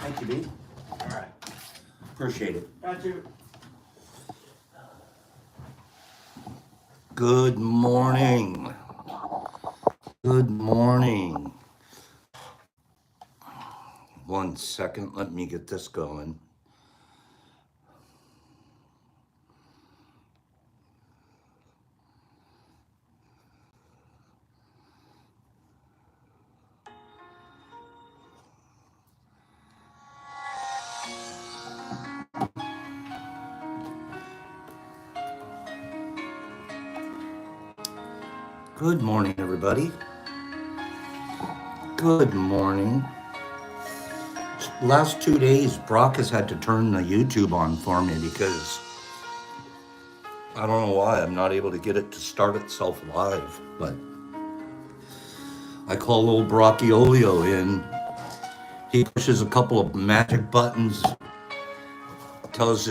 Thank you, B. All right. Appreciate it. Got you. Good morning. Good morning. 1 second, let me get this going. Good morning, everybody. Good morning. Last 2 days, Brock has had to turn the YouTube on for me because I don't know why I'm not able to get it to start itself live, but I call old Brocchiolio in. He pushes a couple of magic buttons, tells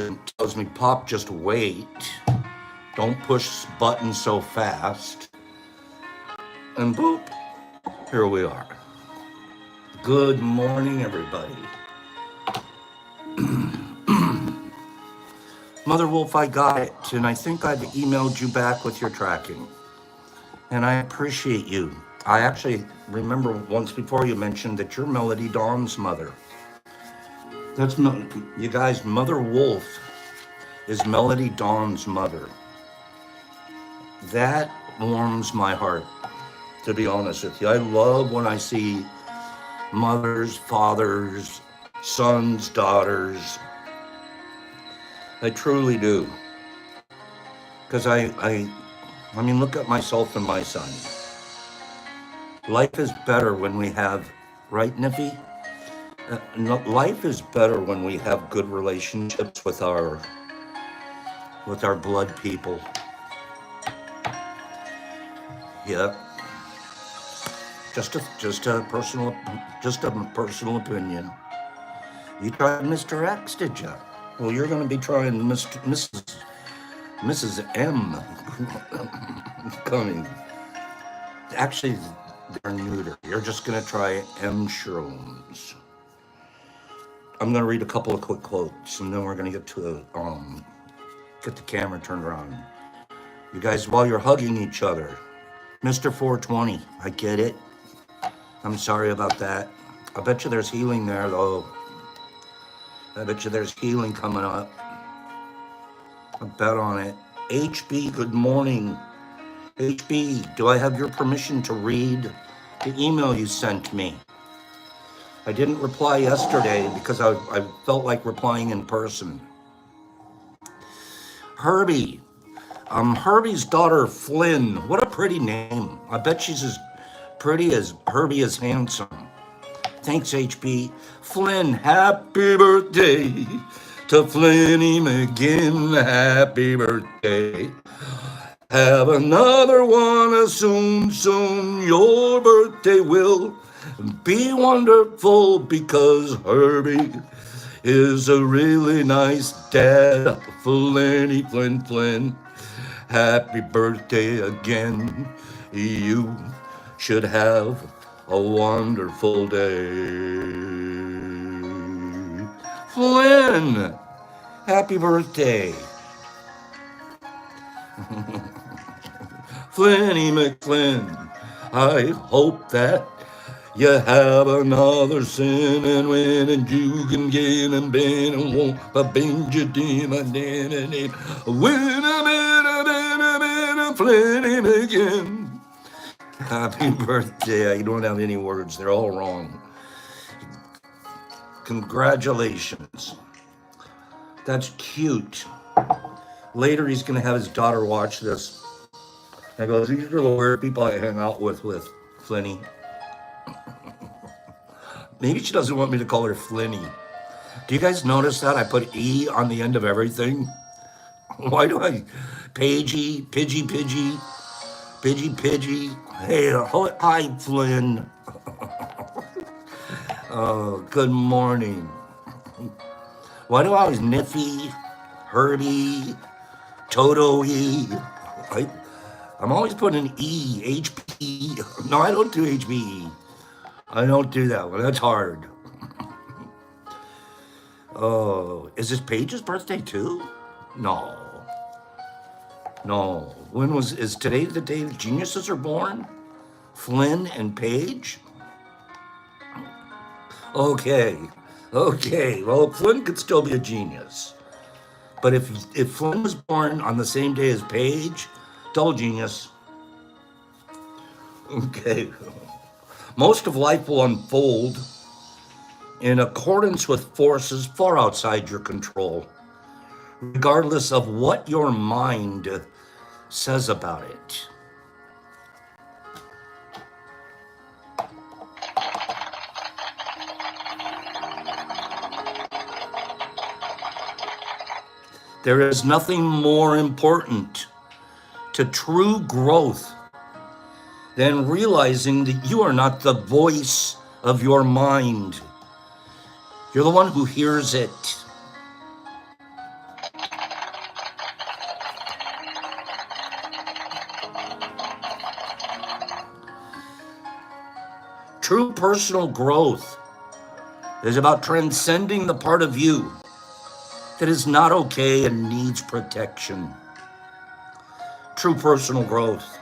me, Pop, just wait. Don't push buttons so fast. And boop, here we are. Good morning, everybody. Mother Wolf, I got it, and I think I've emailed you back with your tracking. And I appreciate you. I actually remember once before you mentioned that you're Melody Dawn's mother. You guys, Mother Wolf is Melody Dawn's mother. That warms my heart, to be honest with you. I love when I see mothers, fathers, sons, daughters. I truly do. Because I mean, look at myself and my son. Life is better when we have, right, Niffy? Life is better when we have good relationships with our blood people. Yep. Just a personal opinion. You tried Mr. X, did you? Well, you're going to be trying Mrs. M coming. Actually, they're neuter. You're just going to try M. Shrooms. I'm going to read a couple of quick quotes, and then we're going to get to get the camera turned around. You guys, while you're hugging each other, Mr. 420, I get it. I'm sorry about that. I bet you there's healing there, though. I bet you there's healing coming up. I bet on it. HB, good morning. HB, do I have your permission to read the email you sent me? I didn't reply yesterday because I felt like replying in person. Herbie, Herbie's daughter, Flynn. What a pretty name. I bet she's as pretty as Herbie is handsome. Thanks, HB. Flynn, happy birthday to Flinny McGinn. Happy birthday. Have another one soon, soon. Your birthday will be wonderful because Herbie is a really nice dad. Flinny, Flynn. Happy birthday again. You should have a wonderful day. Flynn, happy birthday. Flinny McFlynn, I hope that you have another sin and win and you can get and bend and won't a bend your dim and then and then win a bit Flinny McGinn. Happy birthday. I don't have any words. They're all wrong. Congratulations. That's cute. Later, he's going to have his daughter watch this. I go, these are the weird people I hang out with Flinny. Maybe she doesn't want me to call her Flinny. Do you guys notice that? I put E on the end of everything. Why do I? Pagey, Pidgey. Hey, hi, Flynn. Oh, good morning. Why do I always Niffy, Herbie, Toto-y? I'm always putting E, HP. No, I don't do HBE. I don't do that one. That's hard. Oh, is this Paige's birthday too? No, no. Is today the day the geniuses are born? Flynn and Paige? Okay, okay. Well, Flynn could still be a genius. But if Flynn was born on the same day as Paige, double genius. Okay. Most of life will unfold in accordance with forces far outside your control, regardless of what your mind says about it. There is nothing more important to true growth than realizing that you are not the voice of your mind. You're the one who hears it. True personal growth is about transcending the part of you that is not okay and needs protection. True personal growth.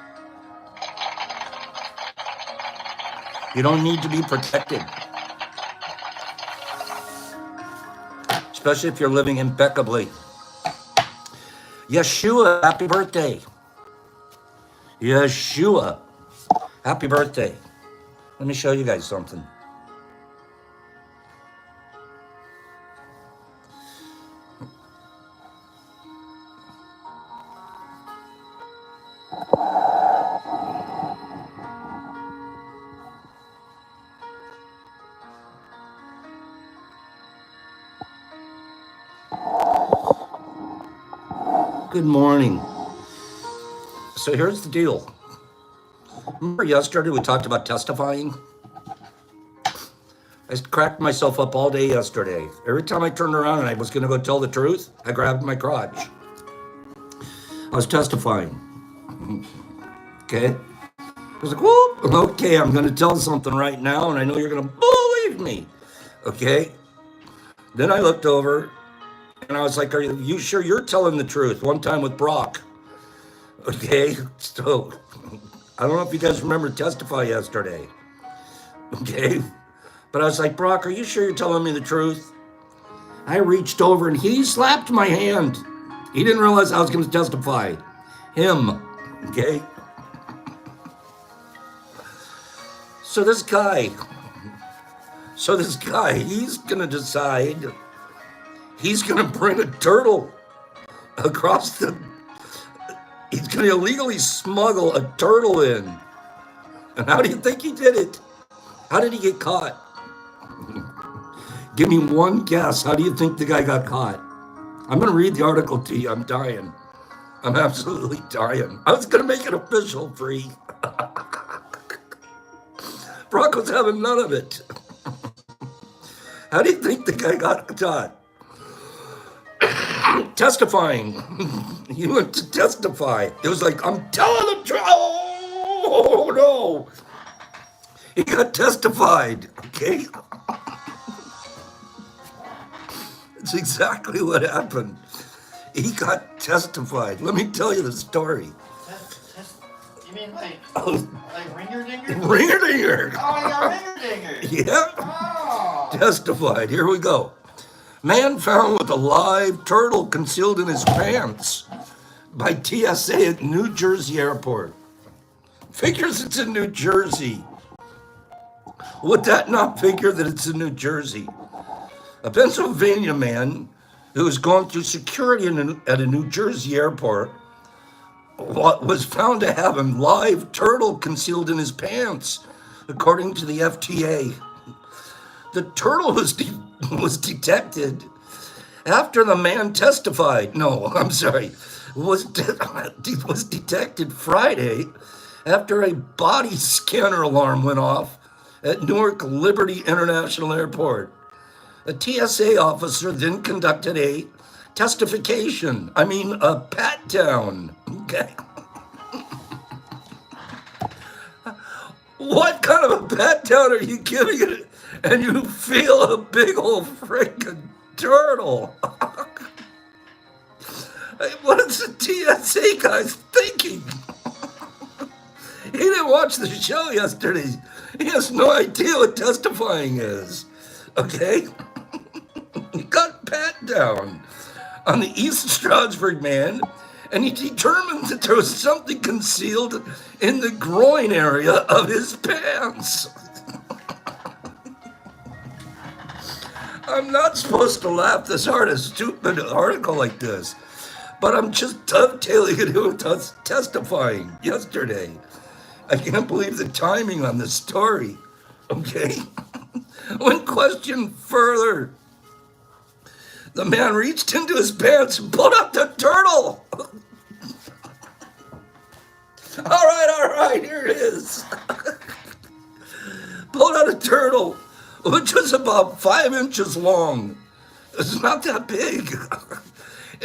You don't need to be protected, especially if you're living impeccably. Yeshua, happy birthday. Yeshua, happy birthday. Let me show you guys something. Good morning. So here's the deal. Remember yesterday we talked about testifying? I cracked myself up all day yesterday. Every time I turned around and I was going to go tell the truth, I grabbed my crotch. I was testifying. Okay? I was like, whoop, okay, I'm going to tell something right now, and I know you're going to believe me. Okay? Then I looked over, and I was like, are you sure you're telling the truth? One time with Brock. Okay? So, I don't know if you guys remember Testify yesterday. Okay? But I was like, Brock, are you sure you're telling me the truth? I reached over, and he slapped my hand. He didn't realize I was going to testify. Him. Okay? So this guy, he's going to decide he's going to bring a turtle across he's going to illegally smuggle a turtle in. And how do you think he did it? How did he get caught? Give me one guess. How do you think the guy got caught? I'm going to read the article to you. I'm dying. I'm absolutely dying. I was going to make it official, free. Brock was having none of it. How do you think the guy got caught? Testifying. He went to testify. It was like, I'm telling the truth. Oh, no. He got testified. Okay? That's exactly what happened. He got testified. Let me tell you the story. You mean like ringer dinger? Ringer dinger. Oh, you got ringer dinger. Yeah. Oh. Testified. Here we go. Man found with a live turtle concealed in his pants by TSA at New Jersey airport. Figures it's in New Jersey. Would that not figure that it's in New Jersey? A Pennsylvania man who was going through security at a New Jersey airport was found to have a live turtle concealed in his pants, according to the FTA. The turtle was detected after the man testified. No, I'm sorry. Was detected Friday after a body scanner alarm went off at Newark Liberty International Airport. A TSA officer then conducted a pat down. Okay. What kind of a pat down are you giving it? And you feel a big old freaking turtle. What is the TSA guy's thinking? He didn't watch the show yesterday. He has no idea what testifying is. Okay? He got pat down on the East Stroudsburg man, and he determined that there was something concealed in the groin area of his pants. I'm not supposed to laugh this hard at a stupid article like this, but I'm just dovetailing it into testifying yesterday. I can't believe the timing on this story. Okay? When questioned further, the man reached into his pants and pulled out the turtle. All right, here it is. Pulled out a turtle, which was about 5 inches long. It's not that big.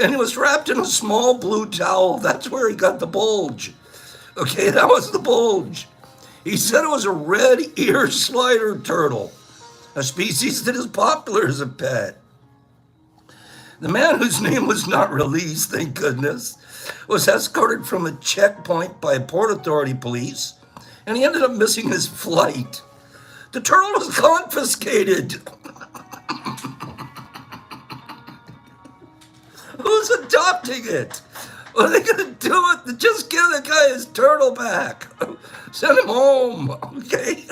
And it was wrapped in a small blue towel. That's where he got the bulge. Okay, that was the bulge. He said it was a red ear slider turtle, a species that is popular as a pet. The man, whose name was not released, thank goodness, was escorted from a checkpoint by Port Authority police, and he ended up missing his flight. The turtle was confiscated. Who's adopting it? What are they going to do with it? Just give the guy his turtle back. Send him home, okay?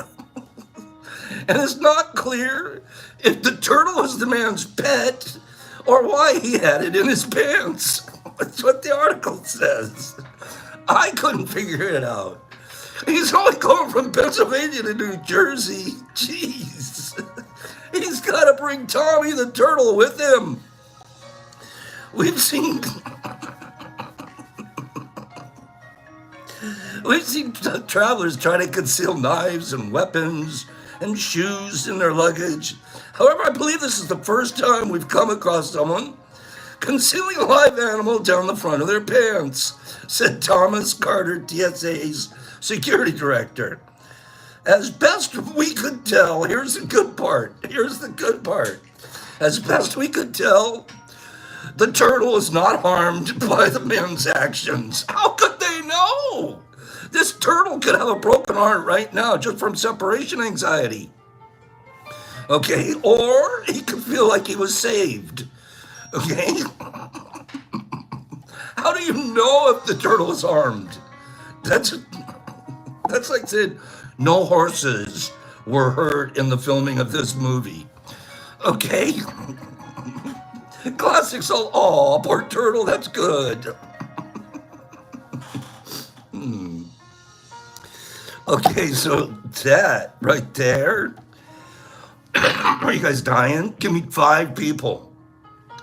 And it's not clear if the turtle was the man's pet or why he had it in his pants. That's what the article says. I couldn't figure it out. He's only going from Pennsylvania to New Jersey. Jeez. He's got to bring Tommy the turtle with him. We've seen travelers try to conceal knives and weapons and shoes in their luggage. However, I believe this is the first time we've come across someone concealing a live animal down the front of their pants, said Thomas Carter, TSA's security director. As best we could tell, here's the good part. As best we could tell, the turtle is not harmed by the man's actions. How could they know? This turtle could have a broken heart right now just from separation anxiety. Okay, or he could feel like he was saved. Okay? How do you know if the turtle is harmed? That's like saying no horses were hurt in the filming of this movie. Okay? Classics all, oh, poor turtle, that's good. Okay, so that right there. Are you guys dying? Give me 5 people.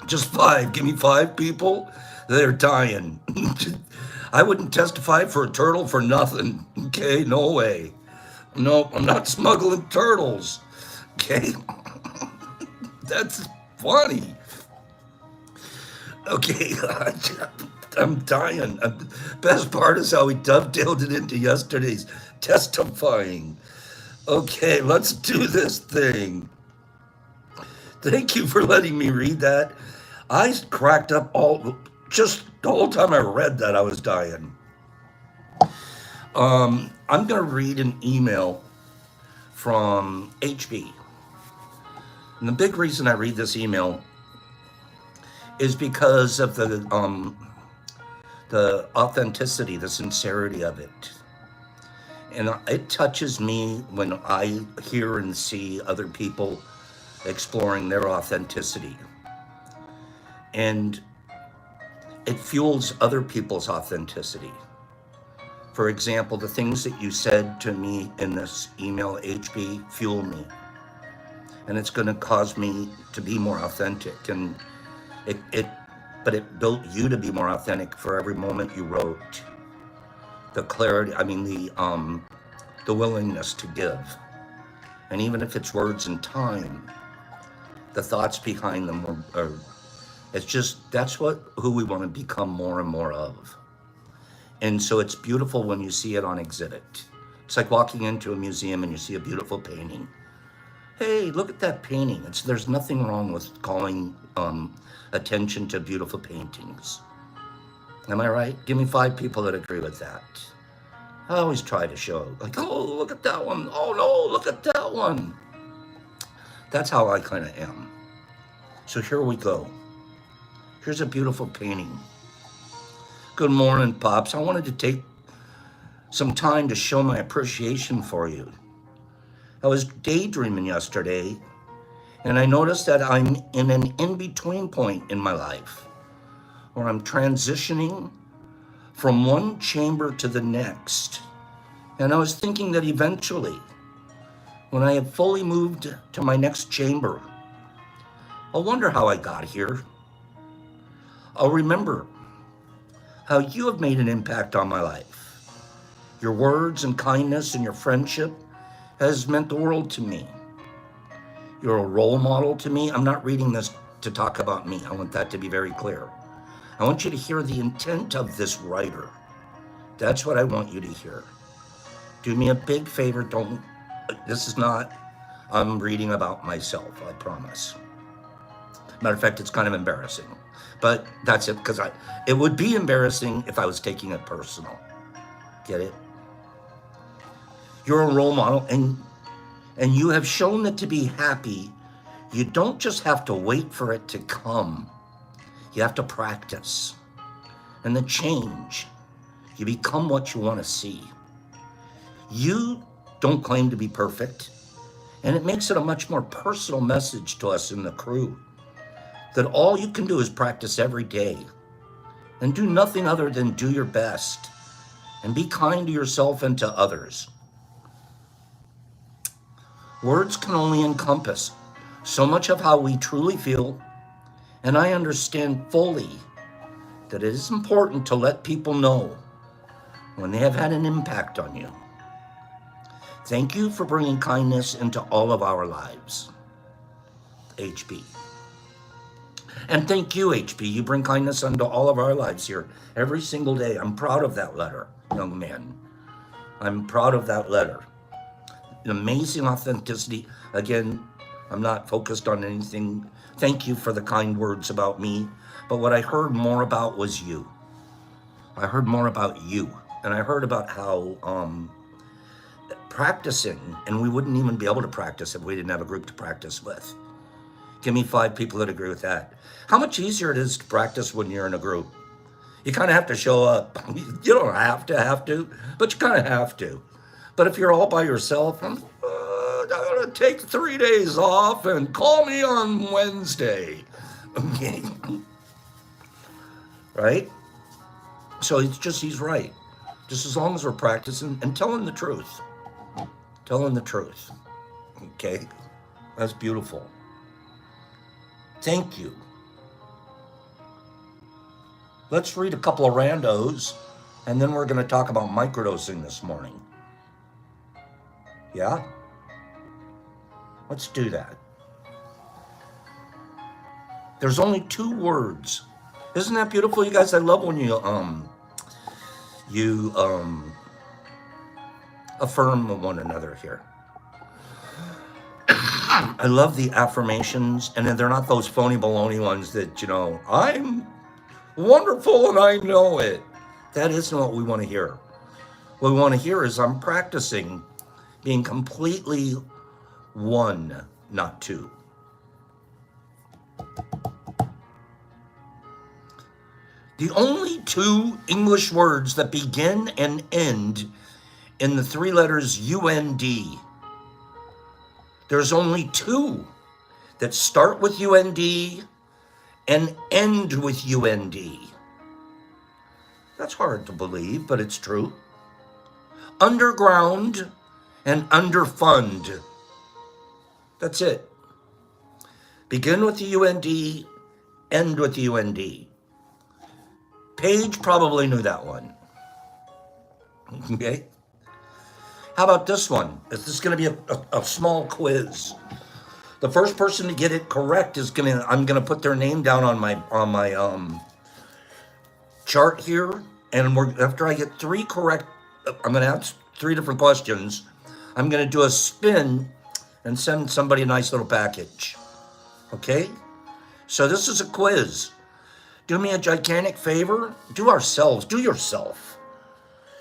Just 5. Give me 5 people that are dying. I wouldn't testify for a turtle for nothing. Okay, no way. No, I'm not smuggling turtles. Okay? That's funny. Okay, I'm dying. Best part is how we dovetailed it into yesterday's testifying. Okay, let's do this thing. Thank you for letting me read that. I cracked up just the whole time I read that, I was dying. I'm going to read an email from HB. And the big reason I read this email is because of the authenticity, the sincerity of it. And it touches me when I hear and see other people exploring their authenticity. And it fuels other people's authenticity. For example, the things that you said to me in this email, HB, fuel me. And it's going to cause me to be more authentic. And but it built you to be more authentic for every moment you wrote. The clarity, the willingness to give. And even if it's words and time, the thoughts behind them that's who we want to become more and more of. And so it's beautiful when you see it on exhibit. It's like walking into a museum and you see a beautiful painting. Hey, look at that painting. There's nothing wrong with calling attention to beautiful paintings. Am I right? Give me 5 people that agree with that. I always try to show, like, oh, look at that one. Oh, no, look at that one. That's how I kind of am. So here we go. Here's a beautiful painting. Good morning, Pops. I wanted to take some time to show my appreciation for you. I was daydreaming yesterday, and I noticed that I'm in an in-between point in my life, where I'm transitioning from one chamber to the next. And I was thinking that eventually, when I have fully moved to my next chamber, I'll wonder how I got here. I'll remember how you have made an impact on my life. Your words and kindness and your friendship has meant the world to me. You're a role model to me. I'm not reading this to talk about me. I want that to be very clear. I want you to hear the intent of this writer. That's what I want you to hear. Do me a big favor. This is not, I'm reading about myself, I promise. Matter of fact, it's kind of embarrassing. But that's it, because it would be embarrassing if I was taking it personal. Get it? You're a role model, and you have shown that to be happy, you don't just have to wait for it to come. You have to practice. And the change, you become what you want to see. You don't claim to be perfect, and it makes it a much more personal message to us in the crew that all you can do is practice every day and do nothing other than do your best and be kind to yourself and to others. Words can only encompass so much of how we truly feel, and I understand fully that it is important to let people know when they have had an impact on you. Thank you for bringing kindness into all of our lives, HB. And thank you, HB. You bring kindness into all of our lives here every single day. I'm proud of that letter, young man. I'm proud of that letter. An amazing authenticity. Again, I'm not focused on anything. Thank you for the kind words about me. But what I heard more about was you. I heard more about you. And I heard about how practicing, and we wouldn't even be able to practice if we didn't have a group to practice with. Give me 5 people that agree with that. How much easier it is to practice when you're in a group. You kind of have to show up. You don't have to, but you kind of have to. But if you're all by yourself, I'm gonna take 3 days off and call me on Wednesday. Okay. Right? So he's right. Just as long as we're practicing and telling the truth. Telling the truth. Okay? That's beautiful. Thank you. Let's read a couple of randos, and then we're going to talk about microdosing this morning. Yeah? Let's do that. There's only 2 words. Isn't that beautiful, you guys? I love when you affirm one another here. I love the affirmations, and they're not those phony baloney ones that, I'm wonderful and I know it. That isn't what we want to hear. What we want to hear is I'm practicing being completely one, not 2. The only 2 English words that begin and end in the 3 letters UND. There's only 2 that start with UND and end with UND. That's hard to believe, but it's true. Underground and underfund. That's it. Begin with the UND, end with the UND. Paige probably knew that one. Okay? How about this one? This is going to be a small quiz. The first person to get it correct I'm going to put their name down on my chart here, and after I get 3 correct, I'm going to ask 3 different questions. I'm going to do a spin, and send somebody a nice little package. Okay? So this is a quiz. Do me a gigantic favor. Do yourself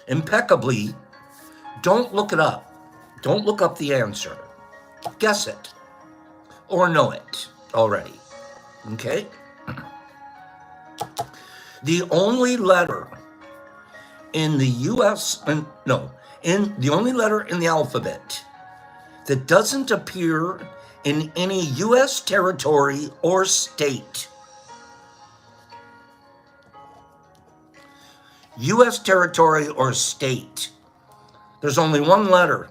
impeccably. Don't look it up. Don't look up the answer. Guess it or know it already. Okay? The only letter in the the only letter in the alphabet that doesn't appear in any U.S. territory or state. U.S. territory or state. There's only one letter.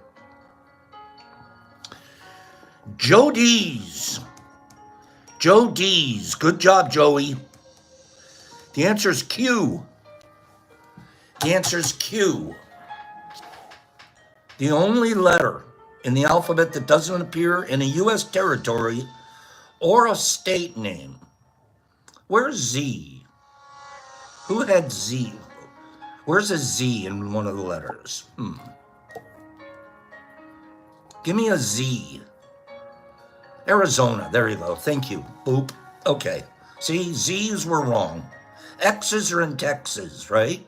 Joe D's. Joe D's. Good job, Joey. The answer is Q. The answer is Q. The only letter in the alphabet that doesn't appear in a U.S. territory or a state name. Where's Z? Who had Z? Where's a Z in one of the letters? Give me a Z. Arizona. There you go. Thank you. Boop. Okay. See, Z's were wrong. X's are in Texas, right?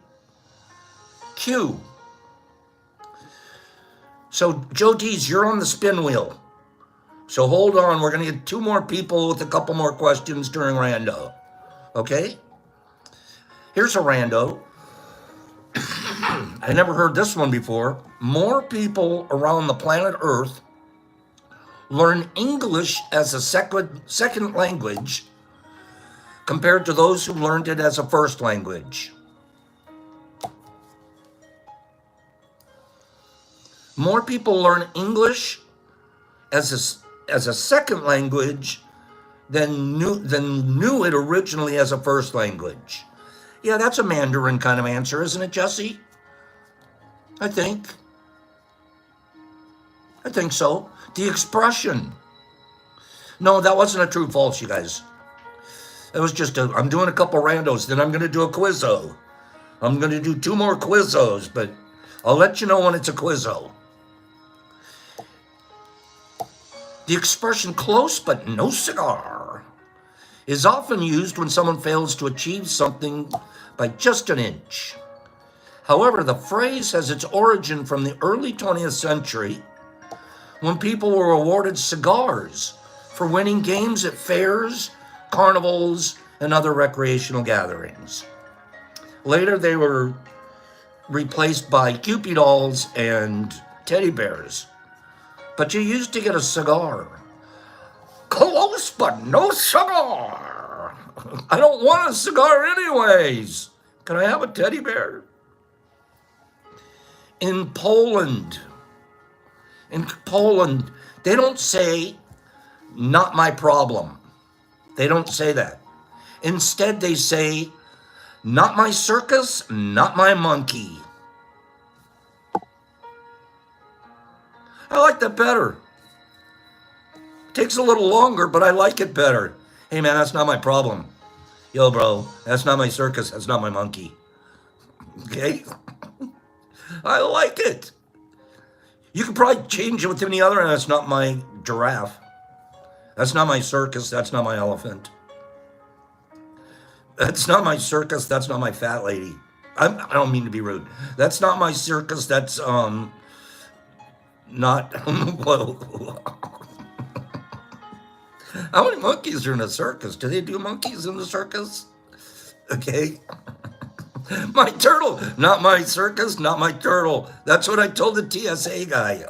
Q. So, Joe D's, you're on the spin wheel. So hold on. We're going to get 2 more people with a couple more questions during Rando. Okay? Here's a Rando. I never heard this one before. More people around the planet Earth learn English as a second language compared to those who learned it as a first language. More people learn English as a second language than knew it originally as a first language. Yeah, that's a Mandarin kind of answer, isn't it, Jesse? I think so. The expression. No, that wasn't a true false, you guys. It was just I'm doing a couple randos, then I'm going to do a quizzo. I'm going to do 2 more quizzos, but I'll let you know when it's a quizzo. The expression close but no cigar is often used when someone fails to achieve something by just an inch. However, the phrase has its origin from the early 20th century when people were awarded cigars for winning games at fairs, carnivals, and other recreational gatherings. Later, they were replaced by Cupid dolls and teddy bears. But you used to get a cigar. Close, but no cigar. I don't want a cigar anyways. Can I have a teddy bear? In Poland, they don't say, not my problem. They don't say that. Instead, they say, not my circus, not my monkey. I like that better. Takes a little longer, but I like it better. Hey, man, that's not my problem. Yo, bro, that's not my circus. That's not my monkey. Okay? I like it. You could probably change it with any other, and that's not my giraffe. That's not my circus. That's not my elephant. That's not my circus. That's not my fat lady. I don't mean to be rude. That's not my circus. That's, not, whoa. How many monkeys are in a circus? Do they do monkeys in the circus? Okay. My turtle, not my circus, not my turtle. That's what I told the TSA guy.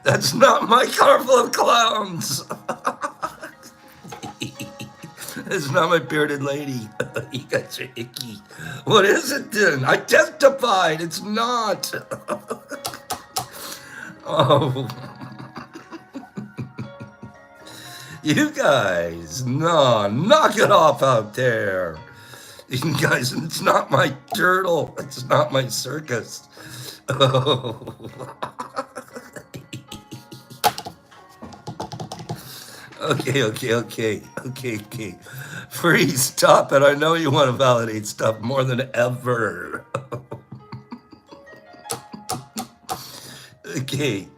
That's not my car full of clowns. It's not my bearded lady. You guys are icky. What is it then? I testified. It's not. Oh. You guys, no, knock it off out there. You guys, it's not my turtle. It's not my circus. Oh. Okay. Free, stop it. I know you want to validate stuff more than ever. Okay,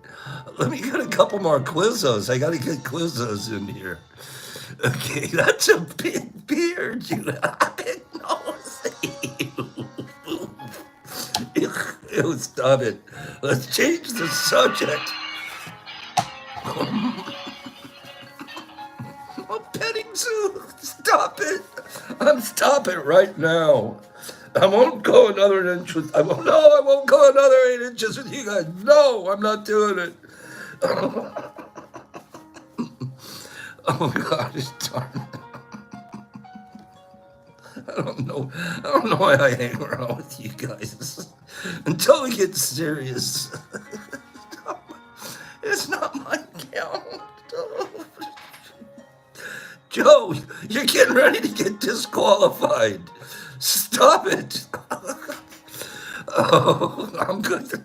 let me get a couple more quizzos. I got to get quizzos in here. Okay, that's a big beard, you know. Ew, stop it. Let's change the subject. A petting zoo. Stop it. Stop it right now. I won't go another inch with. I won't go another 8 inches with you guys. No, I'm not doing it. Oh gosh, darn it. I don't know why I hang around with you guys until we get serious. It's not my count. Joe, you're getting ready to get disqualified. Stop it. Oh, I'm good.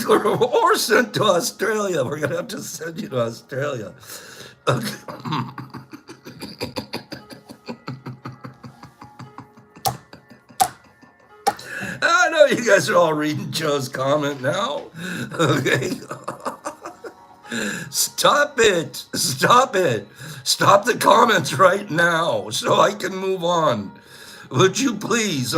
Or sent to Australia. We're going to have to send you to Australia. Okay. I know you guys are all reading Joe's comment now. Okay. Stop it. Stop it. Stop the comments right now so I can move on. Would you please?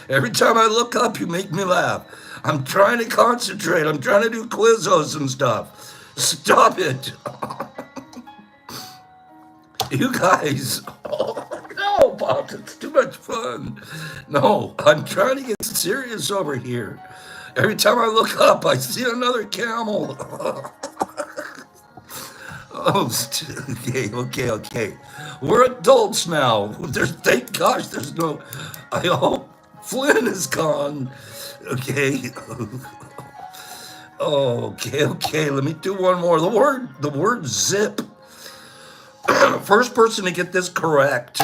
Every time I look up, you make me laugh. I'm trying to concentrate. I'm trying to do quizzos and stuff. Stop it. You guys. Oh, no, Bob, it's too much fun. No, I'm trying to get serious over here. Every time I look up, I see another camel. Oh, okay. We're adults now. Thank gosh, there's no. I hope Flynn is gone. Okay. Okay. Let me do one more. The word zip. First person to get this correct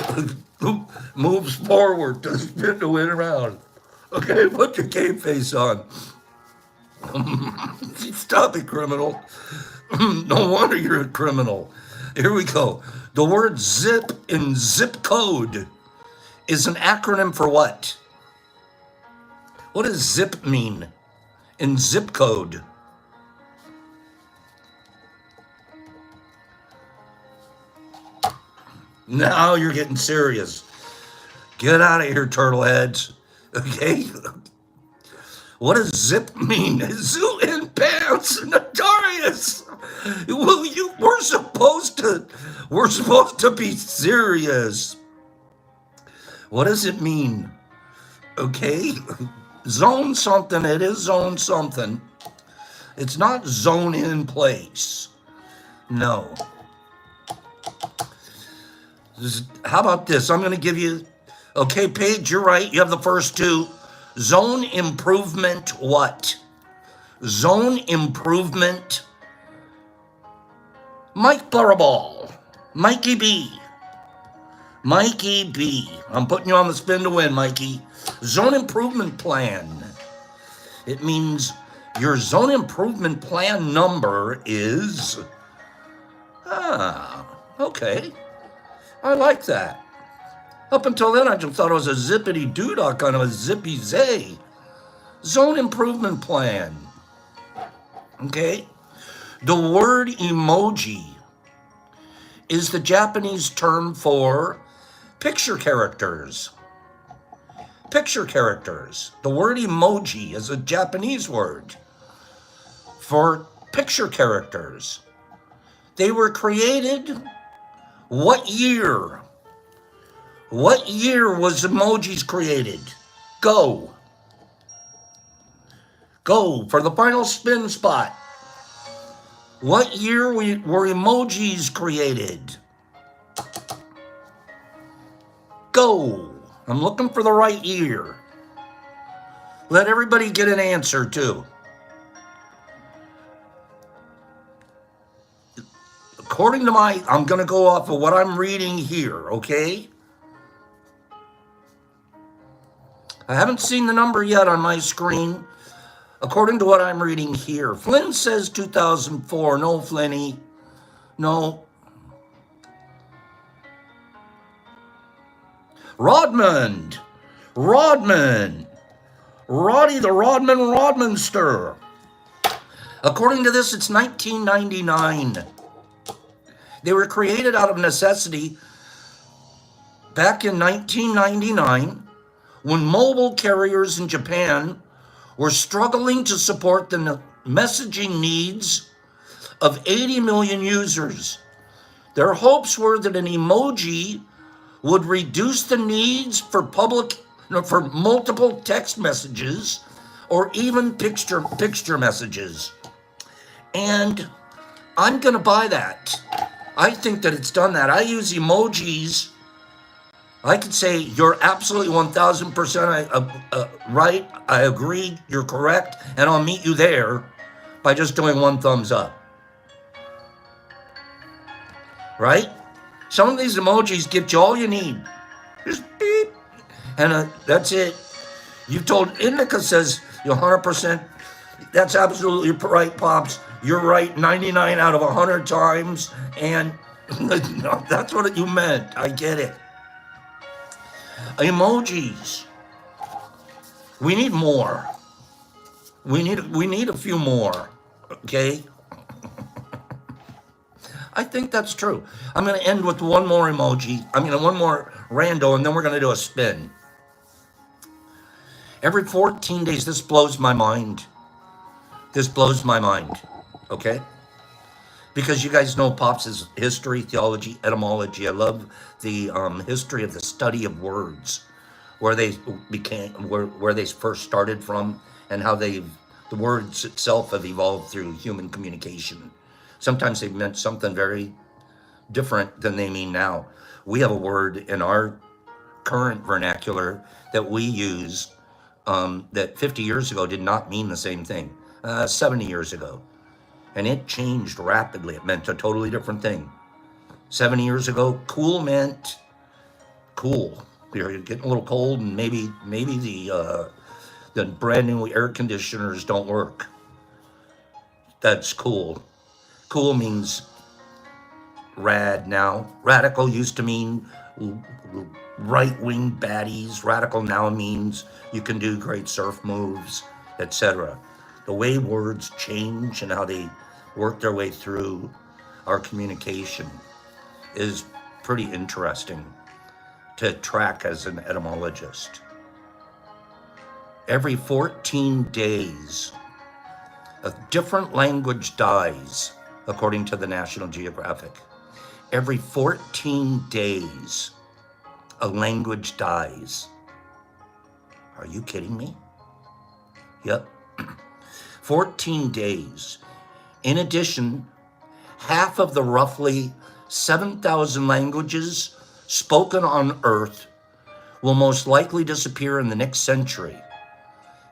moves forward to spin the win around. Okay, put your game face on. Stop it, criminal. No wonder you're a criminal. Here we go. The word zip in zip code is an acronym for what? What does zip mean in zip code? Now you're getting serious. Get out of here, turtle heads. Okay? What does zip mean? Zoo in pants, notorious. We're supposed to be serious. What does it mean? Okay? Zone something. It is zone something. It's not zone in place. No. How about this? I'm going to give you. Okay, Paige, you're right. You have the first two. Zone improvement what? Zone improvement. Mike Butterball. Mikey B. Mikey B. I'm putting you on the spin to win, Mikey. Zone improvement plan. It means your zone improvement plan number is... okay. I like that. Up until then, I just thought it was a zippity doodah, kind of a zippy zay. Zone improvement plan. Okay? The word emoji is the Japanese term for picture characters. Picture characters. The word emoji is a Japanese word for picture characters. They were created what year? What year was emojis created? Go. Go for the final spin spot. What year were emojis created? Go. I'm looking for the right year. Let everybody get an answer too. According to I'm going to go off of what I'm reading here, okay? I haven't seen the number yet on my screen. According to what I'm reading here, Flynn says 2004. No, Flinny. No. Rodman. Rodman. Roddy the Rodman Rodmanster. According to this, it's 1999. They were created out of necessity back in 1999 when mobile carriers in Japan were struggling to support the messaging needs of 80 million users. Their hopes were that an emoji would reduce the needs for multiple text messages or even picture messages. And I'm gonna buy that. I think that it's done that. I use emojis. I could say you're absolutely 1,000% right. I agree, you're correct, and I'll meet you there by just doing one thumbs up. Right? Some of these emojis get you all you need. Just beep. And that's it. You told, Indica says, you're 100%. That's absolutely right, Pops. You're right 99 out of 100 times. And that's what you meant. I get it. Emojis. We need more. We need a few more. Okay? I think that's true. I'm going to end with one more emoji. One more rando, and then we're going to do a spin. Every 14 days, this blows my mind. This blows my mind, okay? Because you guys know Pops' history, theology, etymology. I love the history of the study of words, where they where they first started from, and how the words itself have evolved through human communication. Sometimes they meant something very different than they mean now. We have a word in our current vernacular that we use that 50 years ago did not mean the same thing, 70 years ago. And it changed rapidly. It meant a totally different thing. 70 years ago, cool meant cool. You're getting a little cold, and maybe the brand new air conditioners don't work. That's cool. Cool means rad now. Radical used to mean right-wing baddies. Radical now means you can do great surf moves, etc. The way words change and how they work their way through our communication is pretty interesting to track as an etymologist. Every 14 days, a different language dies, according to the National Geographic. Every 14 days, a language dies. Are you kidding me? Yep. 14 days. In addition, half of the roughly 7,000 languages spoken on Earth will most likely disappear in the next century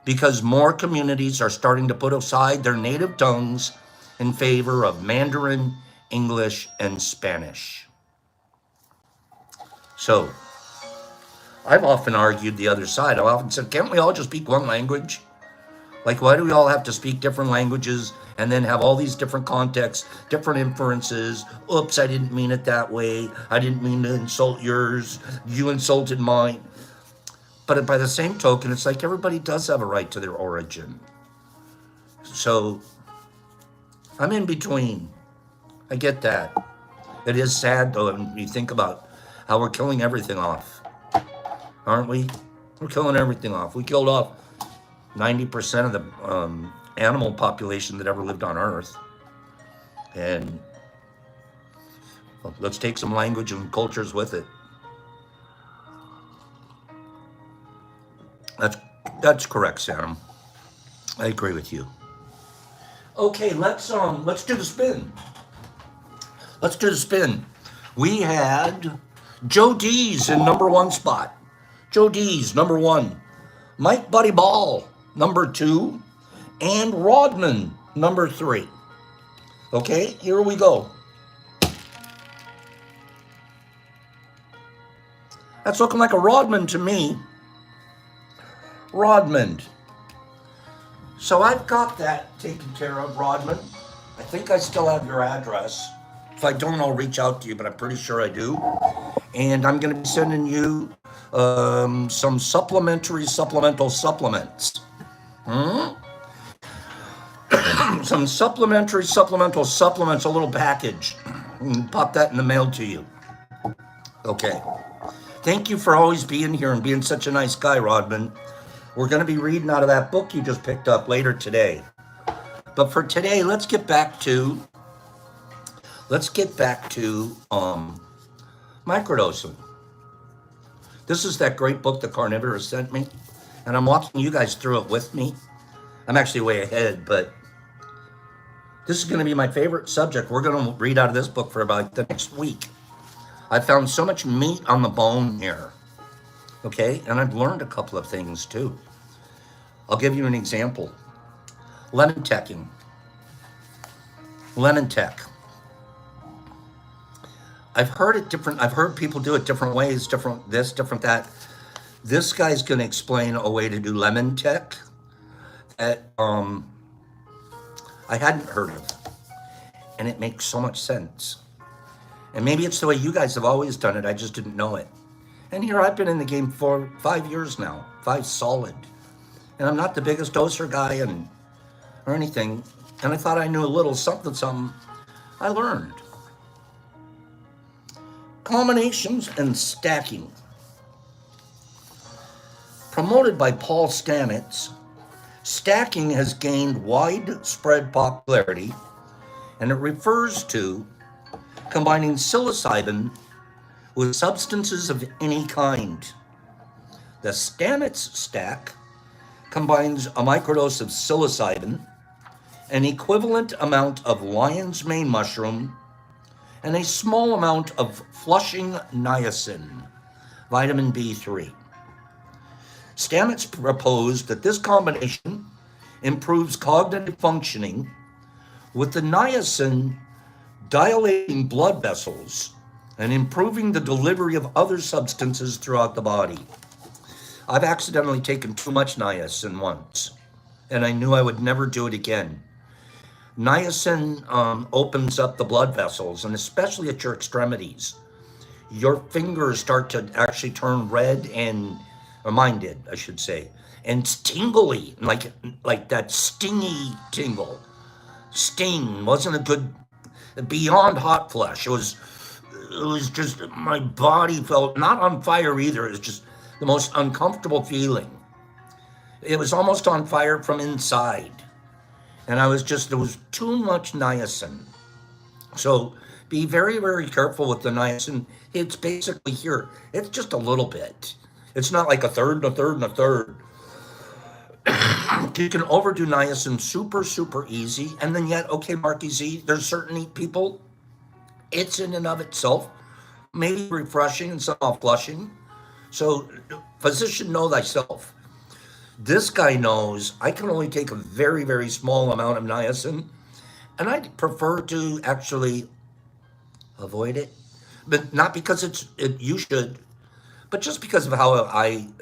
because more communities are starting to put aside their native tongues in favor of Mandarin, English, and Spanish. So, I've often argued the other side. I've often said, can't we all just speak one language? Like, why do we all have to speak different languages and then have all these different contexts, different inferences? Oops, I didn't mean it that way. I didn't mean to insult yours. You insulted mine. But by the same token, it's like everybody does have a right to their origin. So, I'm in between. I get that. It is sad, though, when you think about how we're killing everything off. Aren't we? We're killing everything off. We killed off 90% of the animal population that ever lived on Earth. And well, let's take some language and cultures with it. That's correct, Sam. I agree with you. Okay, let's do the spin. Let's do the spin. We had Joe D's in number 1 spot. Joe D's, number 1. Mike Buddy Ball, number 2. And Rodman, number 3. Okay, here we go. That's looking like a Rodman to me. Rodman. So I've got that taken care of, Rodman. I think I still have your address. If I don't, I'll reach out to you, but I'm pretty sure I do. And I'm going to be sending you Some supplemental supplements. Some supplemental supplements, a little package. Pop that in the mail to you. Okay. Thank you for always being here and being such a nice guy, Rodman. We're going to be reading out of that book you just picked up later today. But for today, let's get back to microdosing. This is that great book the Carnivore sent me, and I'm walking you guys through it with me. I'm actually way ahead, but this is going to be my favorite subject. We're going to read out of this book for about the next week. I found so much meat on the bone here, okay? And I've learned a couple of things too. I'll give you an example. Lemon teching. Lemon tech. I've heard people do it different ways, different this, different that. This guy's going to explain a way to do lemon tech that I hadn't heard of. And it makes so much sense. And maybe it's the way you guys have always done it. I just didn't know it. And here I've been in the game for 5 years now, 5 solid. And I'm not the biggest doser guy or anything. And I thought I knew a little something. I learned. Combinations and stacking. Promoted by Paul Stamets, stacking has gained widespread popularity, and it refers to combining psilocybin with substances of any kind. The Stamets stack combines a microdose of psilocybin, an equivalent amount of lion's mane mushroom, and a small amount of flushing niacin, vitamin B3. Stamets proposed that this combination improves cognitive functioning, with the niacin dilating blood vessels and improving the delivery of other substances throughout the body. I've accidentally taken too much niacin once, and I knew I would never do it again. Niacin opens up the blood vessels, and especially at your extremities. Your fingers start to actually turn red or mine did, I should say, and it's tingly, like that stingy tingle. Sting wasn't a good, beyond hot flush. It was just, my body felt not on fire either. It was just the most uncomfortable feeling. It was almost on fire from inside. And there was too much niacin. So be very, very careful with the niacin. It's basically here. It's just a little bit. It's not like a third and a third and a third. You can overdo niacin super, super easy. And then yet, okay, Marky Z, there's certain people, it's in and of itself, maybe refreshing and somehow flushing. So physician, know thyself. This guy knows I can only take a very, very small amount of niacin, and I'd prefer to actually avoid it. But not because you should, but just because of how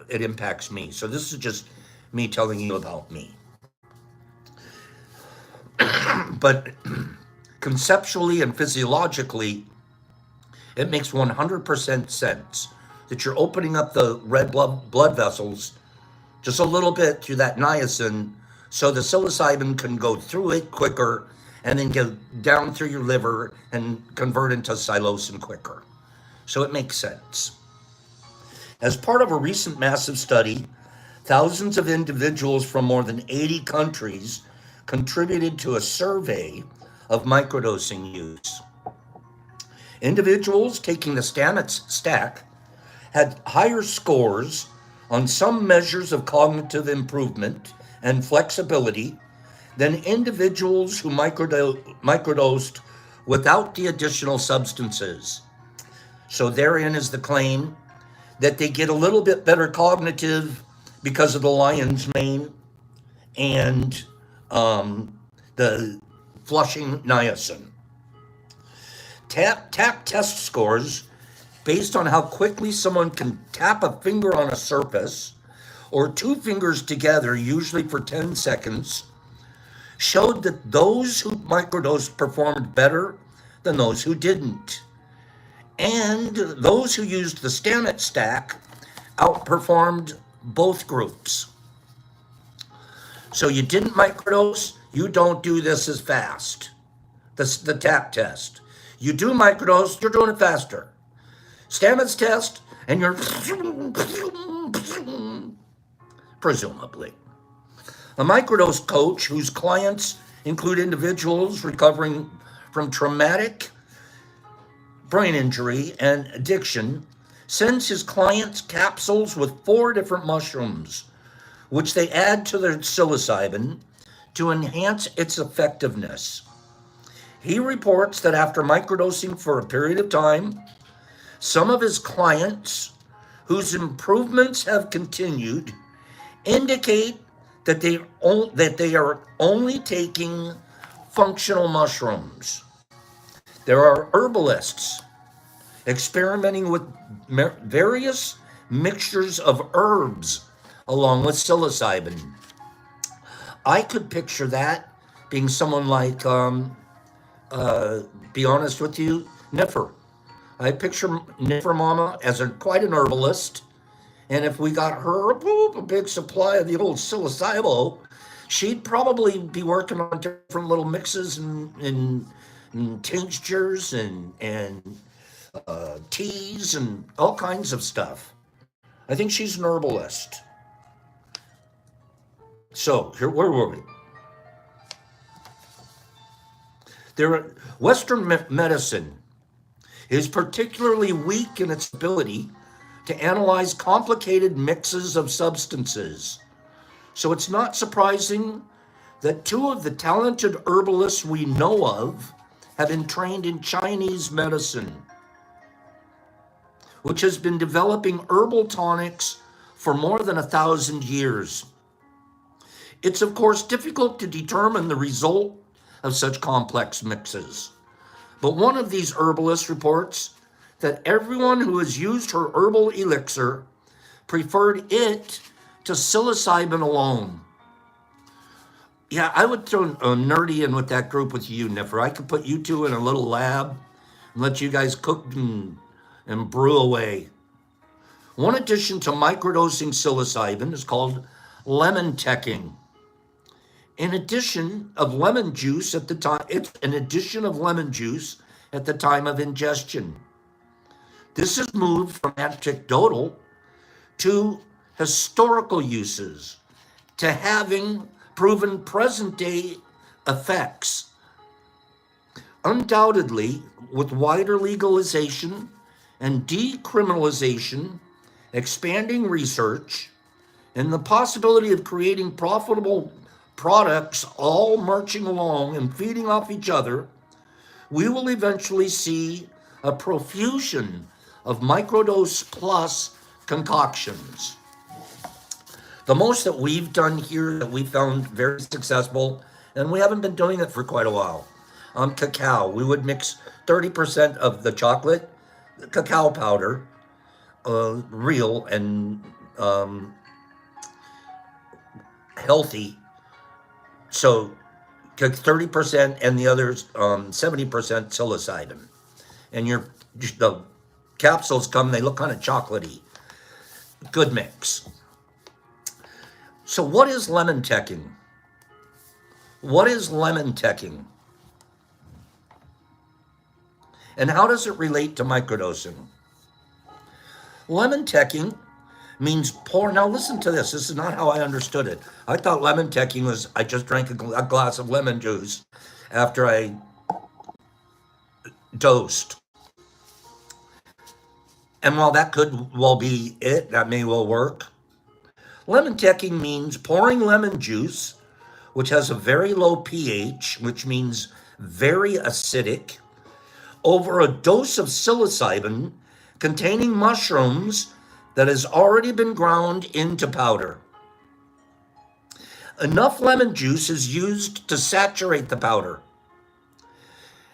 it impacts me. So this is just me telling you about me. But conceptually and physiologically, it makes 100% sense that you're opening up the red blood vessels just a little bit through that niacin, so the psilocybin can go through it quicker and then get down through your liver and convert into psilocin quicker. So it makes sense. As part of a recent massive study, thousands of individuals from more than 80 countries contributed to a survey of microdosing use. Individuals taking the Stamets stack had higher scores on some measures of cognitive improvement and flexibility than individuals who microdosed without the additional substances. So therein is the claim that they get a little bit better cognitive because of the lion's mane and the flushing niacin. Tap test scores based on how quickly someone can tap a finger on a surface or 2 fingers together, usually for 10 seconds, showed that those who microdosed performed better than those who didn't. And those who used the Stamets stack outperformed both groups. So you didn't microdose, you don't do this as fast. The tap test. You do microdose, you're doing it faster. Stamets test, and you're presumably. A microdose coach whose clients include individuals recovering from traumatic brain injury and addiction sends his clients capsules with 4 different mushrooms, which they add to their psilocybin to enhance its effectiveness. He reports that after microdosing for a period of time, some of his clients whose improvements have continued indicate that they are only taking functional mushrooms. There are herbalists experimenting with various mixtures of herbs along with psilocybin. I could picture that being someone like, be honest with you, Niffer. I picture Niffer Mama as quite an herbalist. And if we got her a big supply of the old psilocybin, she'd probably be working on different little mixes and tinctures and teas and all kinds of stuff. I think she's an herbalist. So here, where were we? Western medicine is particularly weak in its ability to analyze complicated mixes of substances. So it's not surprising that 2 of the talented herbalists we know of have been trained in Chinese medicine, which has been developing herbal tonics for more than 1,000 years. It's of course difficult to determine the result of such complex mixes, but one of these herbalists reports that everyone who has used her herbal elixir preferred it to psilocybin alone. Yeah, I would throw a nerdy in with that group with you, Niffer. I could put you 2 in a little lab and let you guys cook and brew away. One addition to microdosing psilocybin is called lemon teching. It's an addition of lemon juice at the time of ingestion. This has moved from anecdotal to historical uses to having proven present-day effects. Undoubtedly, with wider legalization and decriminalization, expanding research, and the possibility of creating profitable products all marching along and feeding off each other, we will eventually see a profusion of microdose plus concoctions. The most that we've done here that we found very successful, and we haven't been doing it for quite a while, cacao. We would mix 30% of the chocolate, cacao powder, real and healthy. So 30% and the others 70% psilocybin. And the capsules come, they look kind of chocolatey. Good mix. So what is lemon teching? What is lemon teching? And how does it relate to microdosing? Lemon teching means pour. Now listen to this. This is not how I understood it. I thought lemon teching was I just drank a glass of lemon juice after I dosed. And while that could well be it, that may well work. Lemon teching means pouring lemon juice, which has a very low pH, which means very acidic, over a dose of psilocybin containing mushrooms that has already been ground into powder. Enough lemon juice is used to saturate the powder.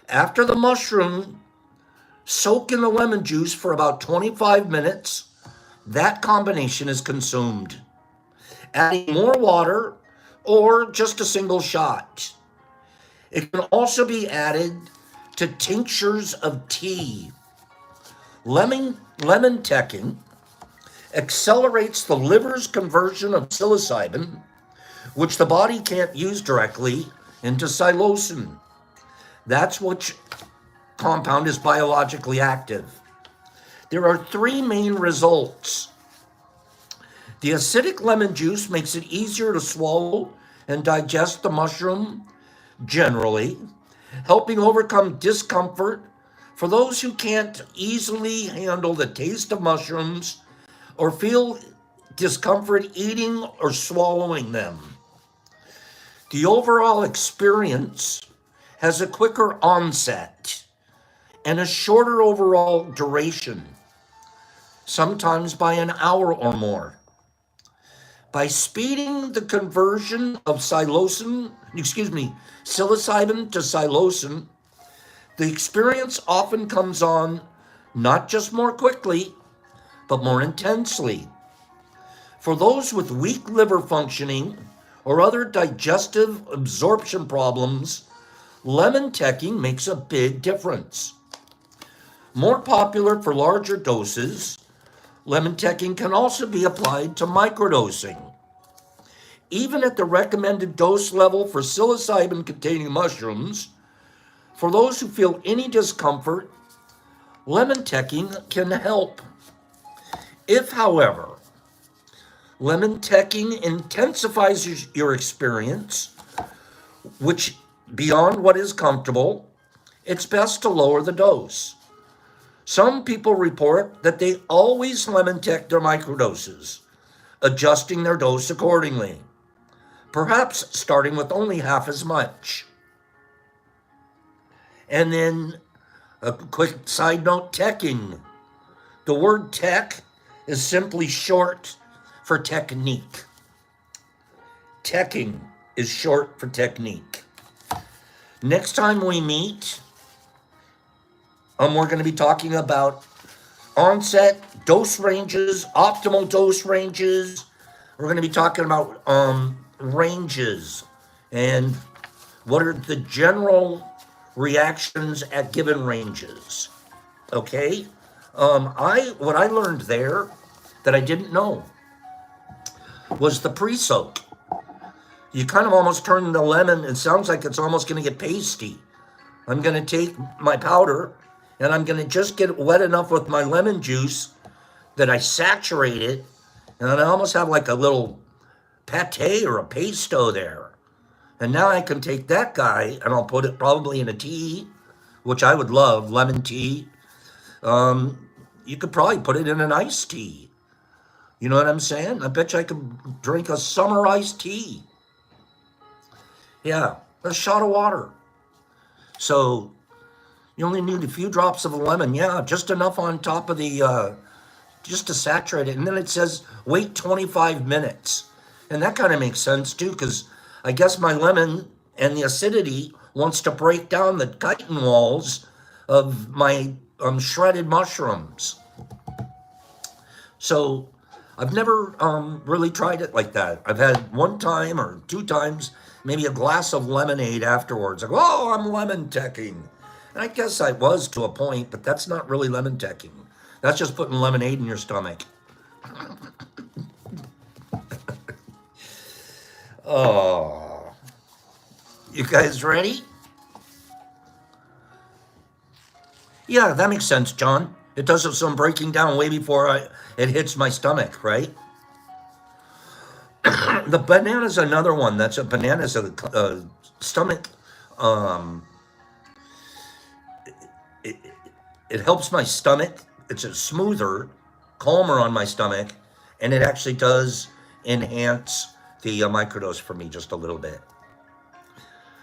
After the mushroom soak in the lemon juice for about 25 minutes, that combination is consumed. Adding more water or just a single shot. It can also be added to tinctures of tea. Lemon teching accelerates the liver's conversion of psilocybin, which the body can't use directly, into psilocin. That's which compound is biologically active. There are three main results. The acidic lemon juice makes it easier to swallow and digest the mushroom generally, helping overcome discomfort for those who can't easily handle the taste of mushrooms or feel discomfort eating or swallowing them. The overall experience has a quicker onset and a shorter overall duration, sometimes by an hour or more. By speeding the conversion of psilocybin to psilocin, the experience often comes on not just more quickly, but more intensely. For those with weak liver functioning or other digestive absorption problems, lemon teching makes a big difference. More popular for larger doses, lemon teching can also be applied to microdosing. Even at the recommended dose level for psilocybin-containing mushrooms, for those who feel any discomfort, lemon teching can help. If, however, lemon teching intensifies your experience, which beyond what is comfortable, it's best to lower the dose. Some people report that they always lemon tech their microdoses, adjusting their dose accordingly, perhaps starting with only half as much. And then a quick side note, teching. The word tech is simply short for technique. Teching is short for technique. Next time we meet, we're going to be talking about onset, dose ranges, optimal dose ranges. We're going to be talking about ranges and what are the general reactions at given ranges. Okay? What I learned there that I didn't know was the pre-soak. You kind of almost turn the lemon, it sounds like it's almost going to get pasty. I'm going to take my powder and I'm going to just get it wet enough with my lemon juice that I saturate it, and I almost have like a little pate or a pesto there. And now I can take that guy and I'll put it probably in a tea, which I would love, lemon tea. You could probably put it in an iced tea. You know what I'm saying? I bet you I could drink a summer iced tea. Yeah, a shot of water. So you only need a few drops of lemon. Yeah, just enough on top of the, just to saturate it. And then it says wait 25 minutes. And that kind of makes sense too, because I guess my lemon and the acidity wants to break down the chitin walls of my shredded mushrooms. So I've never really tried it like that. I've had one time or two times, maybe a glass of lemonade afterwards. Like, oh, I'm lemon teching. And I guess I was to a point, but that's not really lemon teching. That's just putting lemonade in your stomach. Oh, you guys ready? Yeah, that makes sense, John. It does have some breaking down way before it hits my stomach, right? The banana's another one. That's a banana's a stomach. It helps my stomach. It's a smoother, calmer on my stomach, and it actually does enhance the microdose for me just a little bit.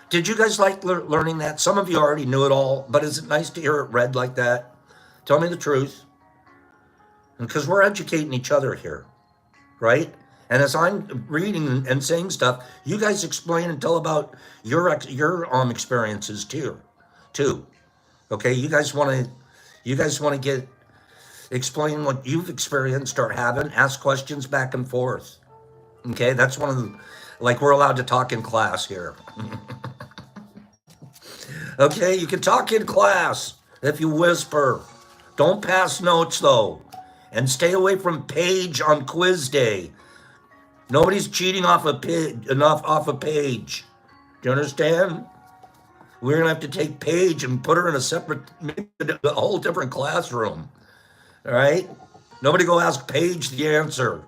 Did you guys like learning that? Some of you already knew it all, but is it nice to hear it read like that? Tell me the truth. Because we're educating each other here, right? And as I'm reading and saying stuff, you guys explain and tell about your experiences too. Okay, you guys want to explain what you've experienced or haven't. Ask questions back and forth. Okay, that's one of the, like, we're allowed to talk in class here. Okay, you can talk in class if you whisper. Don't pass notes though. And stay away from Paige on quiz day. Nobody's cheating off a page. Do you understand? We're gonna have to take Paige and put her in a separate, maybe a whole different classroom. All right? Nobody go ask Paige the answer.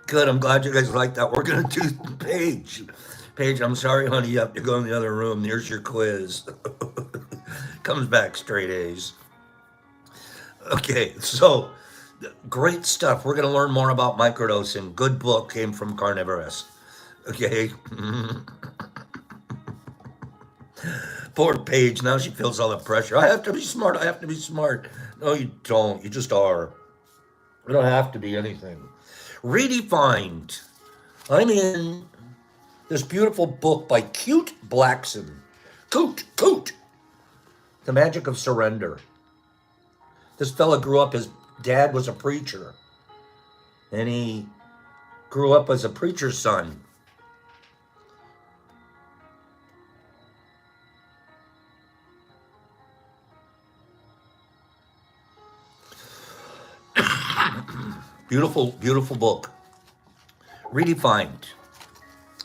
Good, I'm glad you guys like that. We're gonna do Paige. Paige, I'm sorry, honey, you have to go in the other room. Here's your quiz. Comes back straight A's. Okay, so great stuff. We're gonna learn more about microdosing. Good book came from Carnivorous. Okay. Poor Paige, now she feels all the pressure. I have to be smart, I have to be smart. No, you don't. You just are. You don't have to be anything. Redefined. I'm in this beautiful book by Cute Blackson. Coot. The Magic of Surrender. This fella grew up, his dad was a preacher. And he grew up as a preacher's son. Beautiful, beautiful book. Redefined.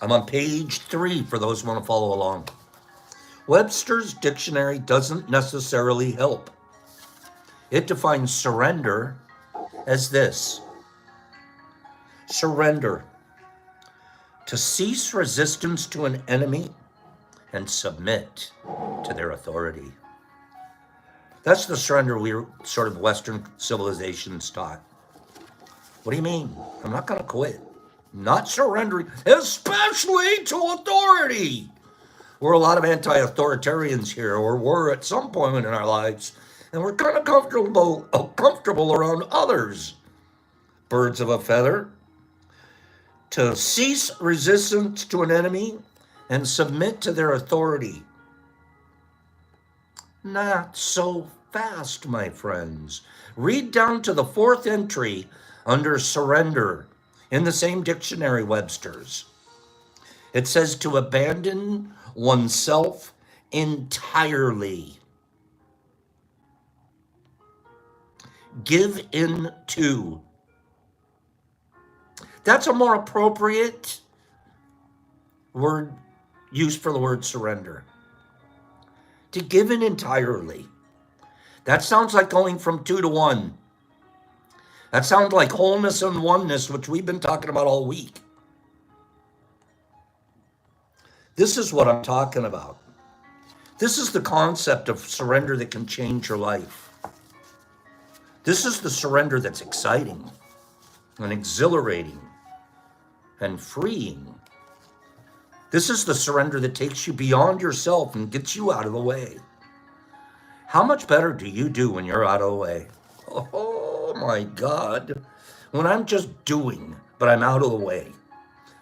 I'm on page 3 for those who want to follow along. Webster's dictionary doesn't necessarily help. It defines surrender as this. Surrender. To cease resistance to an enemy and submit to their authority. That's the surrender we sort of Western civilizations taught. What do you mean? I'm not going to quit. Not surrendering, especially to authority. We're a lot of anti-authoritarians here, or were at some point in our lives, and we're kind of comfortable around others. Birds of a feather. To cease resistance to an enemy and submit to their authority. Not so fast, my friends. Read down to the 4th entry under surrender in the same dictionary, Webster's. It says to abandon oneself entirely. Give in to. That's a more appropriate word used for the word surrender. To give in entirely. That sounds like going from 2 to 1. That sounds like wholeness and oneness, which we've been talking about all week. This is what I'm talking about. This is the concept of surrender that can change your life. This is the surrender that's exciting and exhilarating and freeing. This is the surrender that takes you beyond yourself and gets you out of the way. How much better do you do when you're out of the way? Oh my God. When I'm just doing, but I'm out of the way.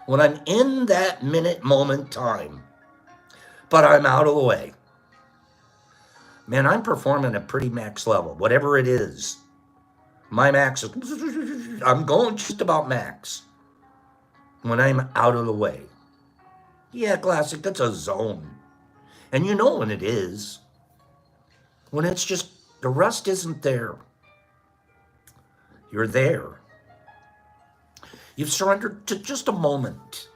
When I'm in that minute, moment, time, but I'm out of the way. Man, I'm performing at pretty max level, whatever it is. My max is, I'm going just about max. When I'm out of the way. Yeah, classic, that's a zone. And you know when it is. When it's just, the rest isn't there. You're there. You've surrendered to just a moment.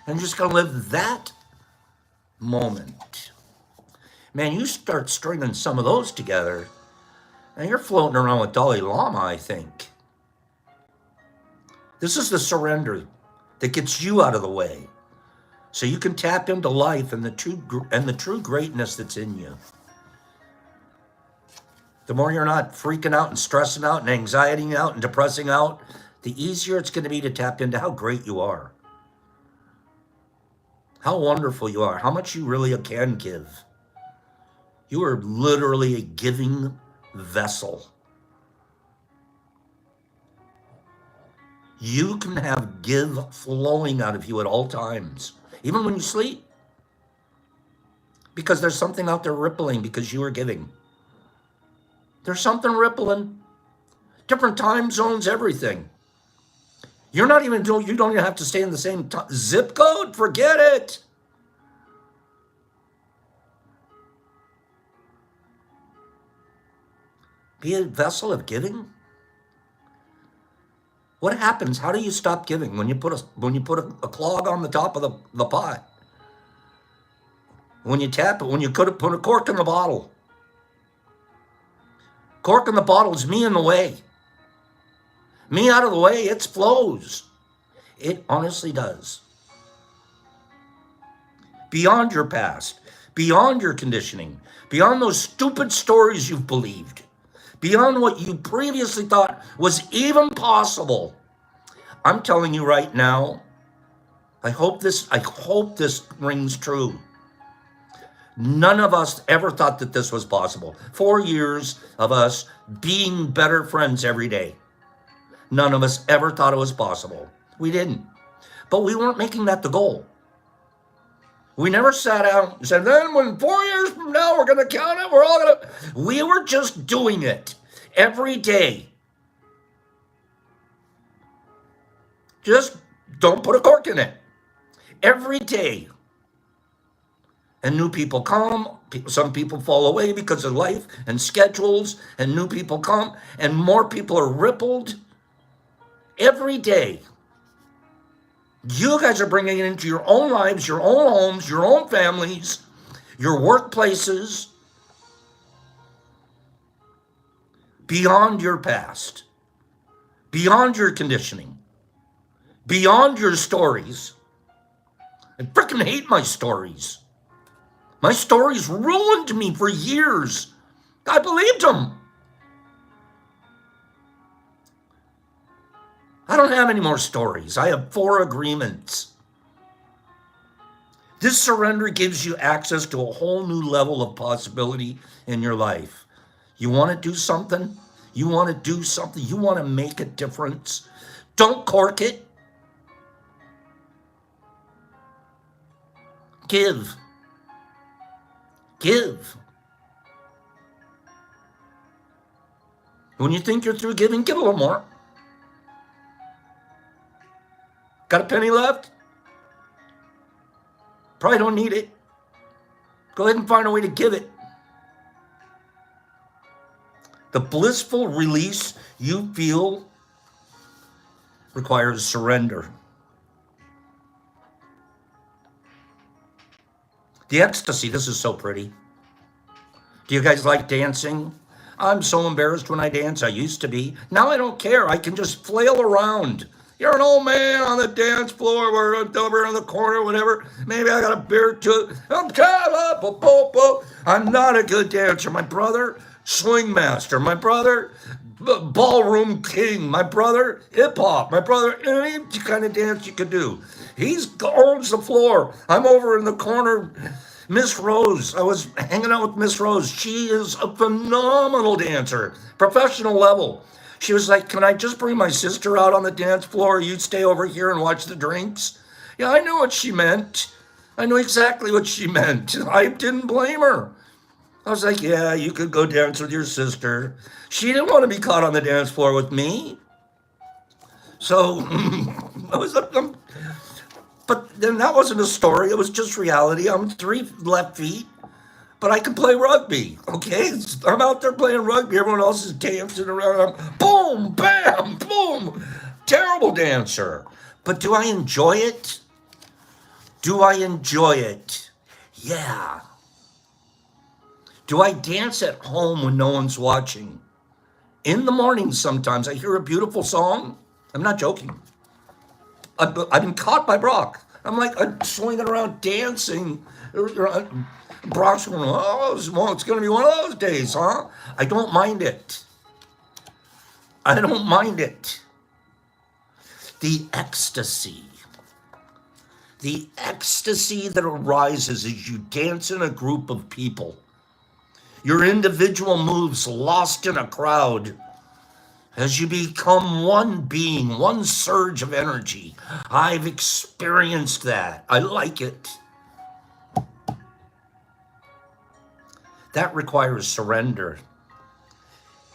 And you're just going to live that moment. Man, you start stringing some of those together, and you're floating around with Dalai Lama, I think. This is the surrender that gets you out of the way, so you can tap into life and the true greatness that's in you. The more you're not freaking out and stressing out and anxietying out and depressing out, the easier it's going to be to tap into how great you are. How wonderful you are. How much you really can give. You are literally a giving vessel. You can have give flowing out of you at all times, even when you sleep. Because there's something out there rippling because you are giving. There's something rippling. Different time zones, everything. You don't even have to stay in the same zip code. Forget it. Be a vessel of giving? What happens? How do you stop giving when you put a clog on the top of the pot? When you tap it, when you put a cork in the bottle. Cork in the bottle is me in the way. Me out of the way, it flows. It honestly does. Beyond your past, beyond your conditioning, beyond those stupid stories you've believed, beyond what you previously thought was even possible. I'm telling you right now, I hope this rings true. None of us ever thought that this was possible. 4 years of us being better friends every day. None of us ever thought it was possible. We didn't. But we weren't making that the goal. We never sat out and said, then when 4 years from now we're going to count it, we're all going to... We were just doing it every day. Just don't put a cork in it. Every day. And new people come. Some people fall away because of life and schedules, and new people come, and more people are rippled every day. You guys are bringing it into your own lives, your own homes, your own families, your workplaces, beyond your past, beyond your conditioning, beyond your stories. I freaking hate my stories. My stories ruined me for years. I believed them. I don't have any more stories. I have 4 agreements. This surrender gives you access to a whole new level of possibility in your life. You want to do something? You want to do something? You want to make a difference? Don't cork it. Give. Give. When you think you're through giving, give a little more. Got a penny left? Probably don't need it. Go ahead and find a way to give it. The blissful release you feel requires surrender. The ecstasy, this is so pretty. Do you guys like dancing? I'm so embarrassed when I dance. I used to be. Now I don't care. I can just flail around. You're an old man on the dance floor, we're over in the corner, whatever. Maybe I got a beer too. I'm not a good dancer. My brother, swing master. My brother, ballroom king. My brother, hip hop. My brother, any kind of dance you could do. He owns the floor. I'm over in the corner. Miss Rose, I was hanging out with Miss Rose. She is a phenomenal dancer, professional level. She was like, can I just bring my sister out on the dance floor? You stay over here and watch the drinks? Yeah, I knew what she meant. I knew exactly what she meant. I didn't blame her. I was like, yeah, you could go dance with your sister. She didn't want to be caught on the dance floor with me. So, but then that wasn't a story. It was just reality. I'm 3 left feet. But I can play rugby, okay? I'm out there playing rugby. Everyone else is dancing around. I'm boom, bam, boom. Terrible dancer. But do I enjoy it? Do I enjoy it? Yeah. Do I dance at home when no one's watching? In the morning sometimes I hear a beautiful song. I'm not joking. I've been caught by Brock. I'm swinging around dancing. Brock's going, oh, it's going to be one of those days, huh? I don't mind it. I don't mind it. The ecstasy that arises as you dance in a group of people. Your individual moves lost in a crowd. As you become one being, one surge of energy. I've experienced that. I like it. That requires surrender.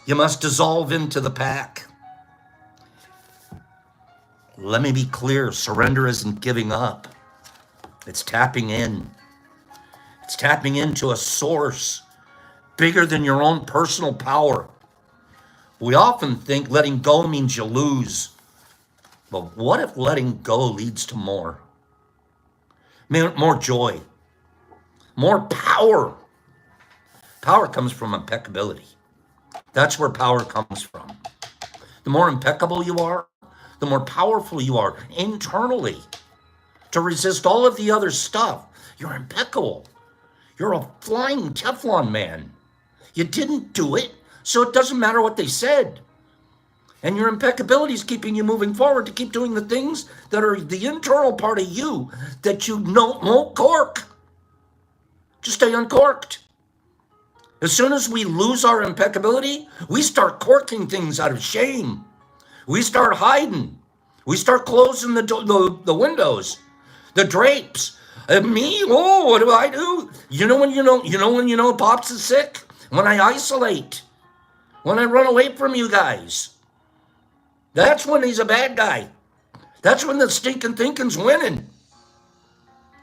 You must dissolve into the pack. Let me be clear, surrender isn't giving up. It's tapping in. It's tapping into a source bigger than your own personal power. We often think letting go means you lose. But what if letting go leads to more? More joy, more power. Power comes from impeccability. That's where power comes from. The more impeccable you are, the more powerful you are internally to resist all of the other stuff. You're impeccable. You're a flying Teflon man. You didn't do it, so it doesn't matter what they said. And your impeccability is keeping you moving forward to keep doing the things that are the internal part of you that you won't cork. Just stay uncorked. As soon as we lose our impeccability, we start corking things out of shame. We start hiding. We start closing the windows, the drapes. Me? Oh, what do I do? When you know Pops is sick? When I isolate. When I run away from you guys. That's when he's a bad guy. That's when the stinking thinking's winning.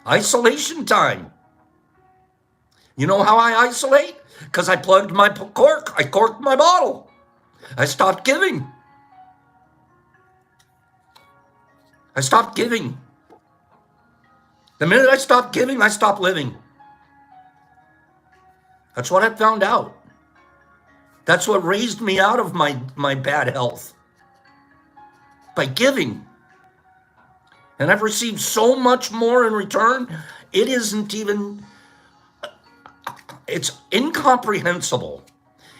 Isolation time. You know how I isolate? Because I plugged my cork. I corked my bottle. I stopped giving. I stopped giving. The minute I stopped giving, I stopped living. That's what I found out. That's what raised me out of my bad health. By giving. And I've received so much more in return, it isn't even, it's incomprehensible.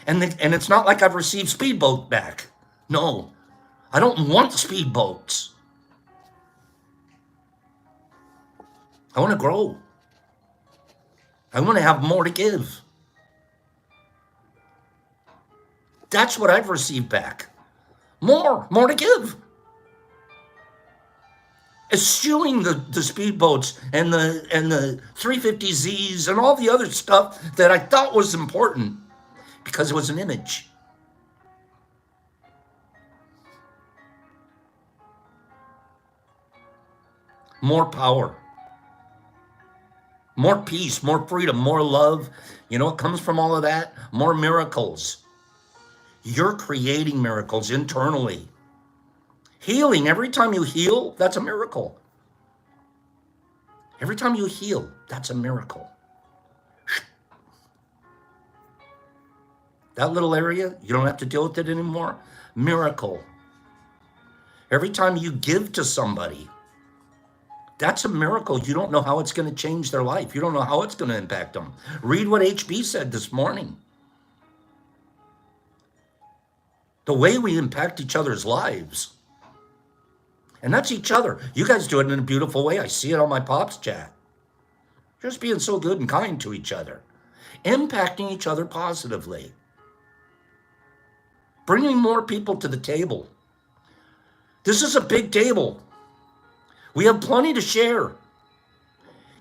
And it's not like I've received speedboat back. No, I don't want speedboats. I want to grow. I want to have more to give. That's what I've received back. More to give. Eschewing the speedboats and the 350Zs and all the other stuff that I thought was important because it was an image. More power. More peace, more freedom, more love. You know what comes from all of that? More miracles. You're creating miracles internally. Healing, every time you heal, that's a miracle. Every time you heal, that's a miracle. That little area, you don't have to deal with it anymore. Miracle. Every time you give to somebody, that's a miracle. You don't know how it's going to change their life. You don't know how it's going to impact them. Read what HB said this morning. The way we impact each other's lives. And that's each other. You guys do it in a beautiful way. I see it on my Pops chat. Just being so good and kind to each other. Impacting each other positively. Bringing more people to the table. This is a big table. We have plenty to share.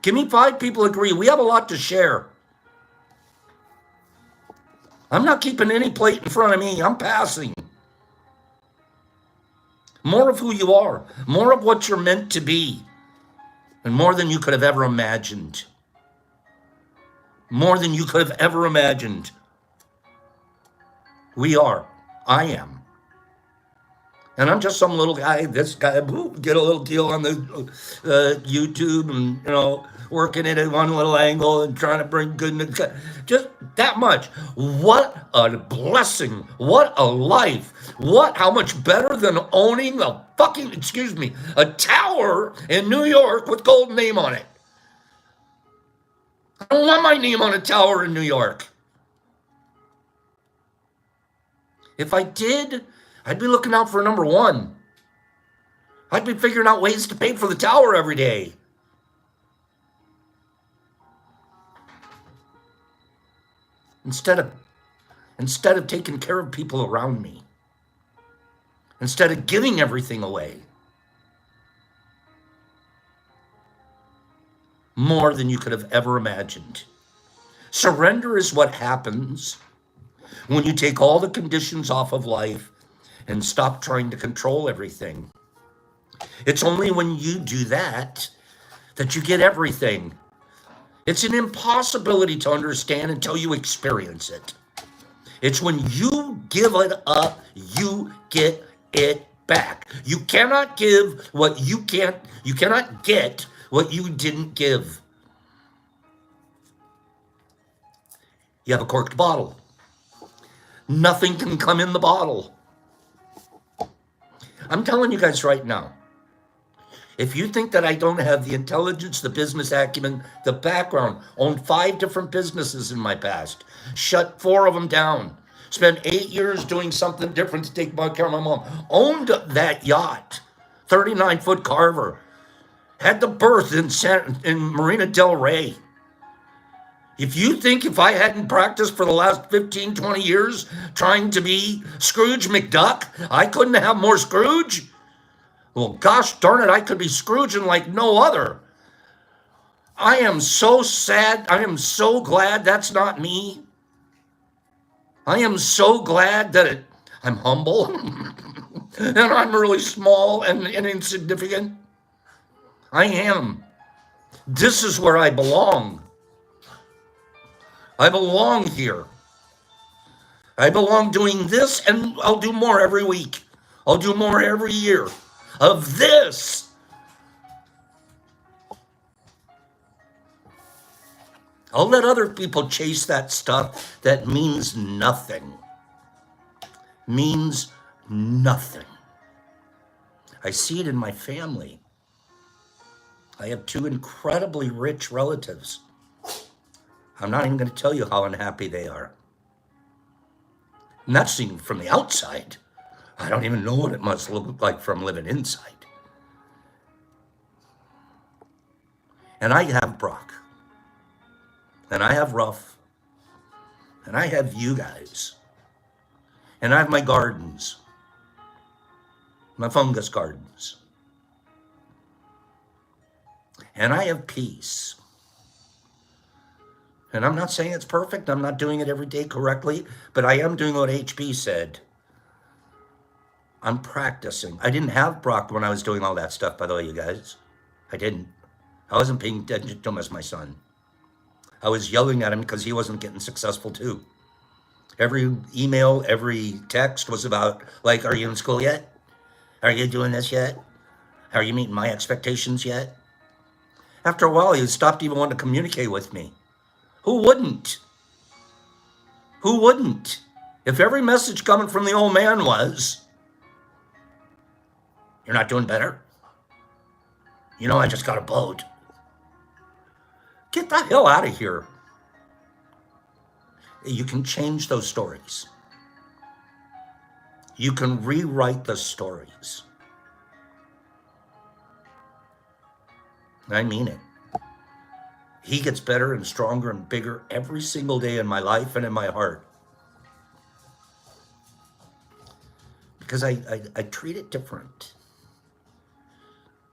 Give me 5 people agree. We have a lot to share. I'm not keeping any plate in front of me. I'm passing. More of who you are. More of what you're meant to be. And more than you could have ever imagined. More than you could have ever imagined. We are. I am. And I'm just some little guy, this guy, get a little deal on the YouTube and, working it at one little angle and trying to bring goodness. Just that much. What a blessing. What a life. How much better than owning a tower in New York with gold name on it. I don't want my name on a tower in New York. If I did, I'd be looking out for number 1. I'd be figuring out ways to pay for the tower every day. Instead of taking care of people around me. Instead of giving everything away. More than you could have ever imagined. Surrender is what happens when you take all the conditions off of life and stop trying to control everything. It's only when you do that you get everything. It's an impossibility to understand until you experience it. It's when you give it up, you get it back. You cannot give what you cannot get what you didn't give. You have a corked bottle. Nothing can come in the bottle. I'm telling you guys right now, if you think that I don't have the intelligence, the business acumen, the background, owned 5 different businesses in my past, shut 4 of them down, spent 8 years doing something different to take care of my mom, owned that yacht, 39-foot Carver, had the berth in Marina Del Rey. If you think if I hadn't practiced for the last 15, 20 years trying to be Scrooge McDuck, I couldn't have more Scrooge? Well, gosh darn it, I could be Scrooging like no other. I am so sad. I am so glad that's not me. I am so glad that I'm humble and I'm really small and insignificant. I am. This is where I belong. I belong here. I belong doing this, and I'll do more every week. I'll do more every year of this. I'll let other people chase that stuff that means nothing. Means nothing. I see it in my family. I have 2 incredibly rich relatives. I'm not even going to tell you how unhappy they are. And that's seen from the outside. I don't even know what it must look like from living inside. And I have Brock. And I have Ruff. And I have you guys. And I have my gardens. My fungus gardens. And I have peace. And I'm not saying it's perfect. I'm not doing it every day correctly. But I am doing what HB said. I'm practicing. I didn't have Brock when I was doing all that stuff, by the way, you guys. I didn't. I wasn't paying attention to him as my son. I was yelling at him because he wasn't getting successful too. Every email, every text was about, like, are you in school yet? Are you doing this yet? Are you meeting my expectations yet? After a while, he stopped even wanting to communicate with me. Who wouldn't? Who wouldn't? If every message coming from the old man was, you're not doing better? You know, I just got a boat. Get the hell out of here. You can change those stories. You can rewrite the stories. I mean it. He gets better and stronger and bigger every single day in my life and in my heart. Because I treat it different.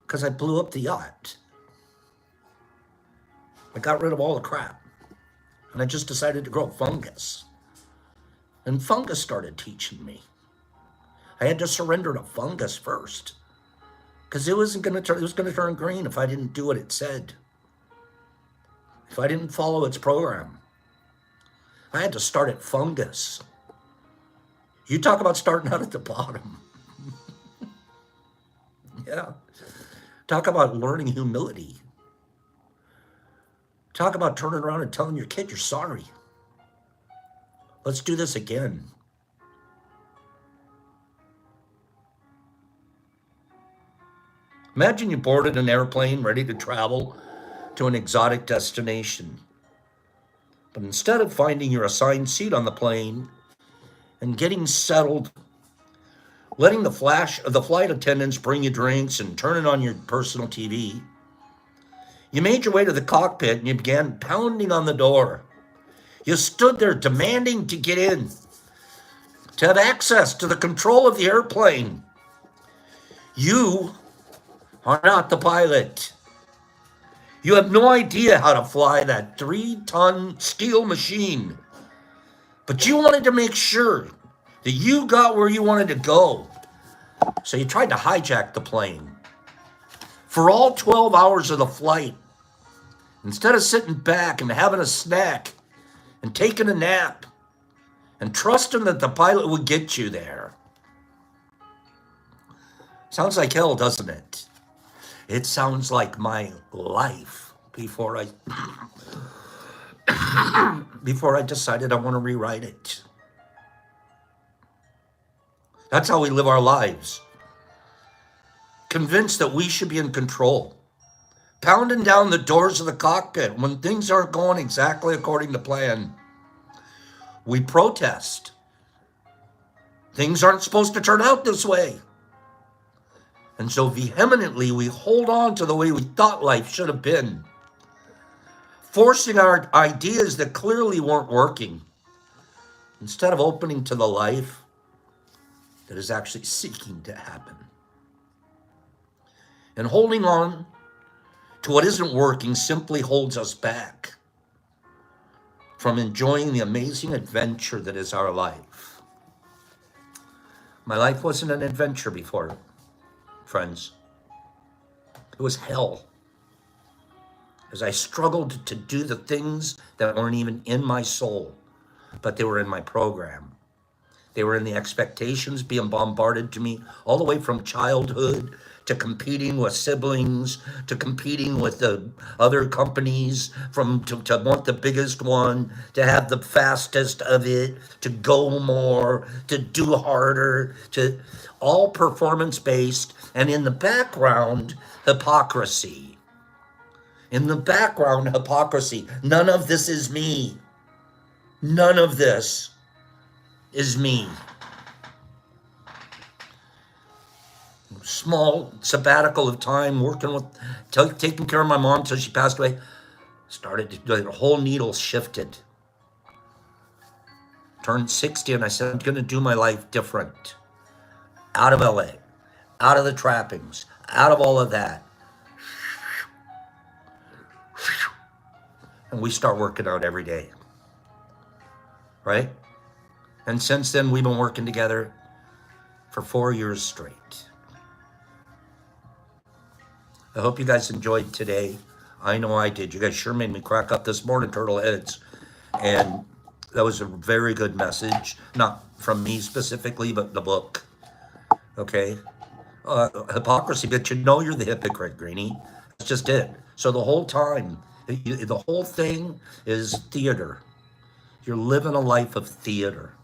Because I blew up the yacht. I got rid of all the crap. And I just decided to grow fungus. And fungus started teaching me. I had to surrender to fungus first. Because it was going to turn green if I didn't do what it said. If I didn't follow its program. I had to start at fungus. You talk about starting out at the bottom. Yeah. Talk about learning humility. Talk about turning around and telling your kid you're sorry. Let's do this again. Imagine you boarded an airplane ready to travel to an exotic destination. But instead of finding your assigned seat on the plane and getting settled, letting the flight attendants bring you drinks and turning on your personal TV, you made your way to the cockpit and you began pounding on the door. You stood there demanding to get in, to have access to the control of the airplane. You are not the pilot. You have no idea how to fly that 3-ton steel machine. But you wanted to make sure that you got where you wanted to go. So you tried to hijack the plane. For all 12 hours of the flight, instead of sitting back and having a snack and taking a nap and trusting that the pilot would get you there. Sounds like hell, doesn't it? It sounds like my life before I decided I want to rewrite it. That's how we live our lives. Convinced that we should be in control. Pounding down the doors of the cockpit when things aren't going exactly according to plan. We protest. Things aren't supposed to turn out this way. And so vehemently we hold on to the way we thought life should have been. Forcing our ideas that clearly weren't working. Instead of opening to the life that is actually seeking to happen. And holding on to what isn't working simply holds us back from enjoying the amazing adventure that is our life. My life wasn't an adventure before, friends. It was hell. As I struggled to do the things that weren't even in my soul, but they were in my program. They were in the expectations being bombarded to me all the way from childhood to competing with siblings, to competing with the other companies, to want the biggest one, to have the fastest of it, to go more, to do harder, to all performance-based, and in the background, hypocrisy. In the background, hypocrisy. None of this is me. None of this is me. Small sabbatical of time working with, taking care of my mom till she passed away. The whole needle shifted. Turned 60 and I said, I'm going to do my life different. Out of LA, out of the trappings, out of all of that. And we start working out every day. Right? And since then, we've been working together for 4 years straight. I hope you guys enjoyed today. I know I did. You guys sure made me crack up this morning, turtle heads. And that was a very good message. Not from me specifically, but the book. Okay? Hypocrisy, but you know you're the hypocrite, Greenie. That's just it. So the whole time, the whole thing is theater. You're living a life of theater.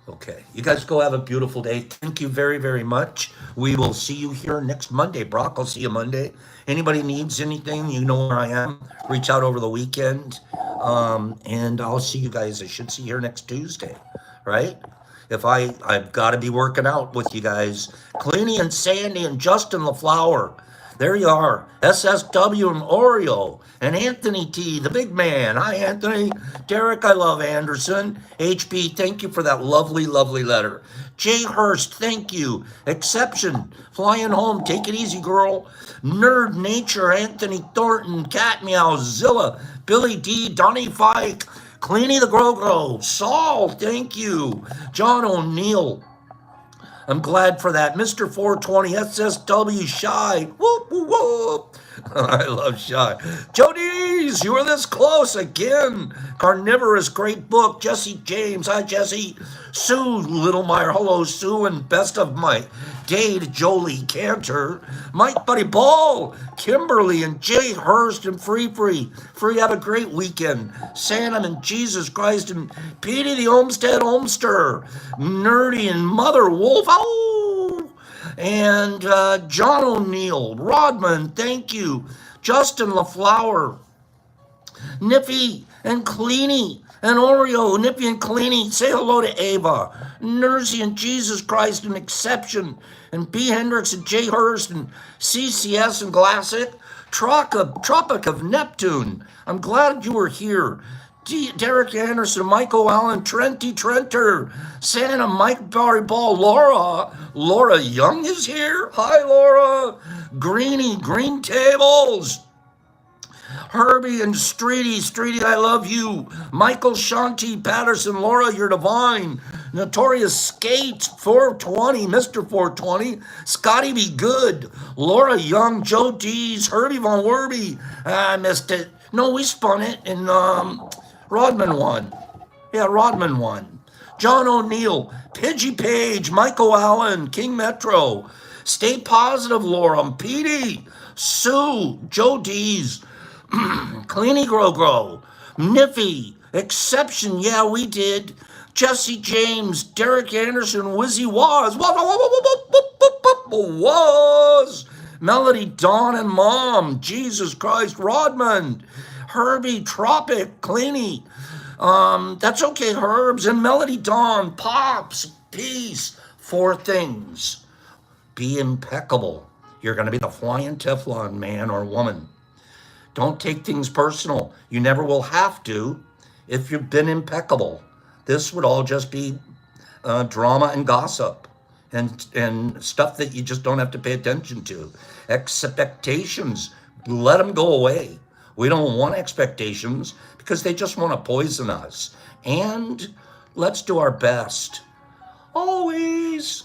Okay, you guys go have a beautiful day. Thank you very, very much. We will see you here next Monday. Brock, I'll see you Monday. Anybody needs anything, you know where I am. Reach out over the weekend. And I'll see you guys. I should see you here next Tuesday, right? I've got to be working out with you guys. Cleanie and Sandy and Justin LaFlower. There you are. SSW and Oreo. And Anthony T, the big man. Hi, Anthony. Derek, I love Anderson. HB, thank you for that lovely, lovely letter. Jay Hurst, thank you. Exception, flying home. Take it easy, girl. Nerd Nature, Anthony Thornton, Cat Meow, Zilla, Billy D, Donnie Fike, Cleanie the Grogo, Saul, thank you. John O'Neill. I'm glad for that. Mr. 420, SSW, Shy. Whoop, whoop, whoop. I love Shy. Jodies, you were this close again. Carnivorous, great book. Jesse James, hi, Jesse. Sue Littlemeyer, hello, Sue, and best of my day to Jolie Cantor. Mike Buddy Ball, Kimberly, and Jay Hurst, and Free. Have a great weekend. Santa and Jesus Christ, and Petey the Olmsted Olmster. Nerdy and Mother Wolf. Oh! And John O'Neill, Rodman, thank you. Justin LaFlower, Nippy and Cleanie and Oreo, Nippy and Cleanie, say hello to Ava, Nursey and Jesus Christ and Exception, and B. Hendricks and Jay Hurst and CCS and Glassic, Tropic of Neptune. I'm glad you were here. Derek Anderson, Michael Allen, Trenter, Santa, Mike Barry Ball, Laura Young is here. Hi, Laura. Greenie, Green Tables. Herbie and Streety, I love you. Michael, Shanti, Patterson, Laura, you're divine. Notorious Skates, 420, Mr. 420, Scotty Be Good, Laura Young, Joe Dees, Herbie Von Werby. I missed it. No, we spun it, and Rodman won. Yeah, Rodman won. John O'Neill, Pidgey Page, Michael Allen, King Metro. Stay positive, Laura, Petey, Sue, Joe Dees, Cleany Grow, Niffy, Exception, yeah, we did. Jesse James, Derek Anderson, Wizzy Was, Melody, Dawn and Mom, Jesus Christ, Rodman, Herbie, Tropic, Cleany, that's okay, Herbs, and Melody, Dawn, Pops, Peace, 4 things. Be impeccable. You're going to be the flying Teflon man or woman. Don't take things personal. You never will have to if you've been impeccable. This would all just be drama and gossip and stuff that you just don't have to pay attention to. Expectations, let them go away. We don't want expectations because they just want to poison us. And let's do our best. Always.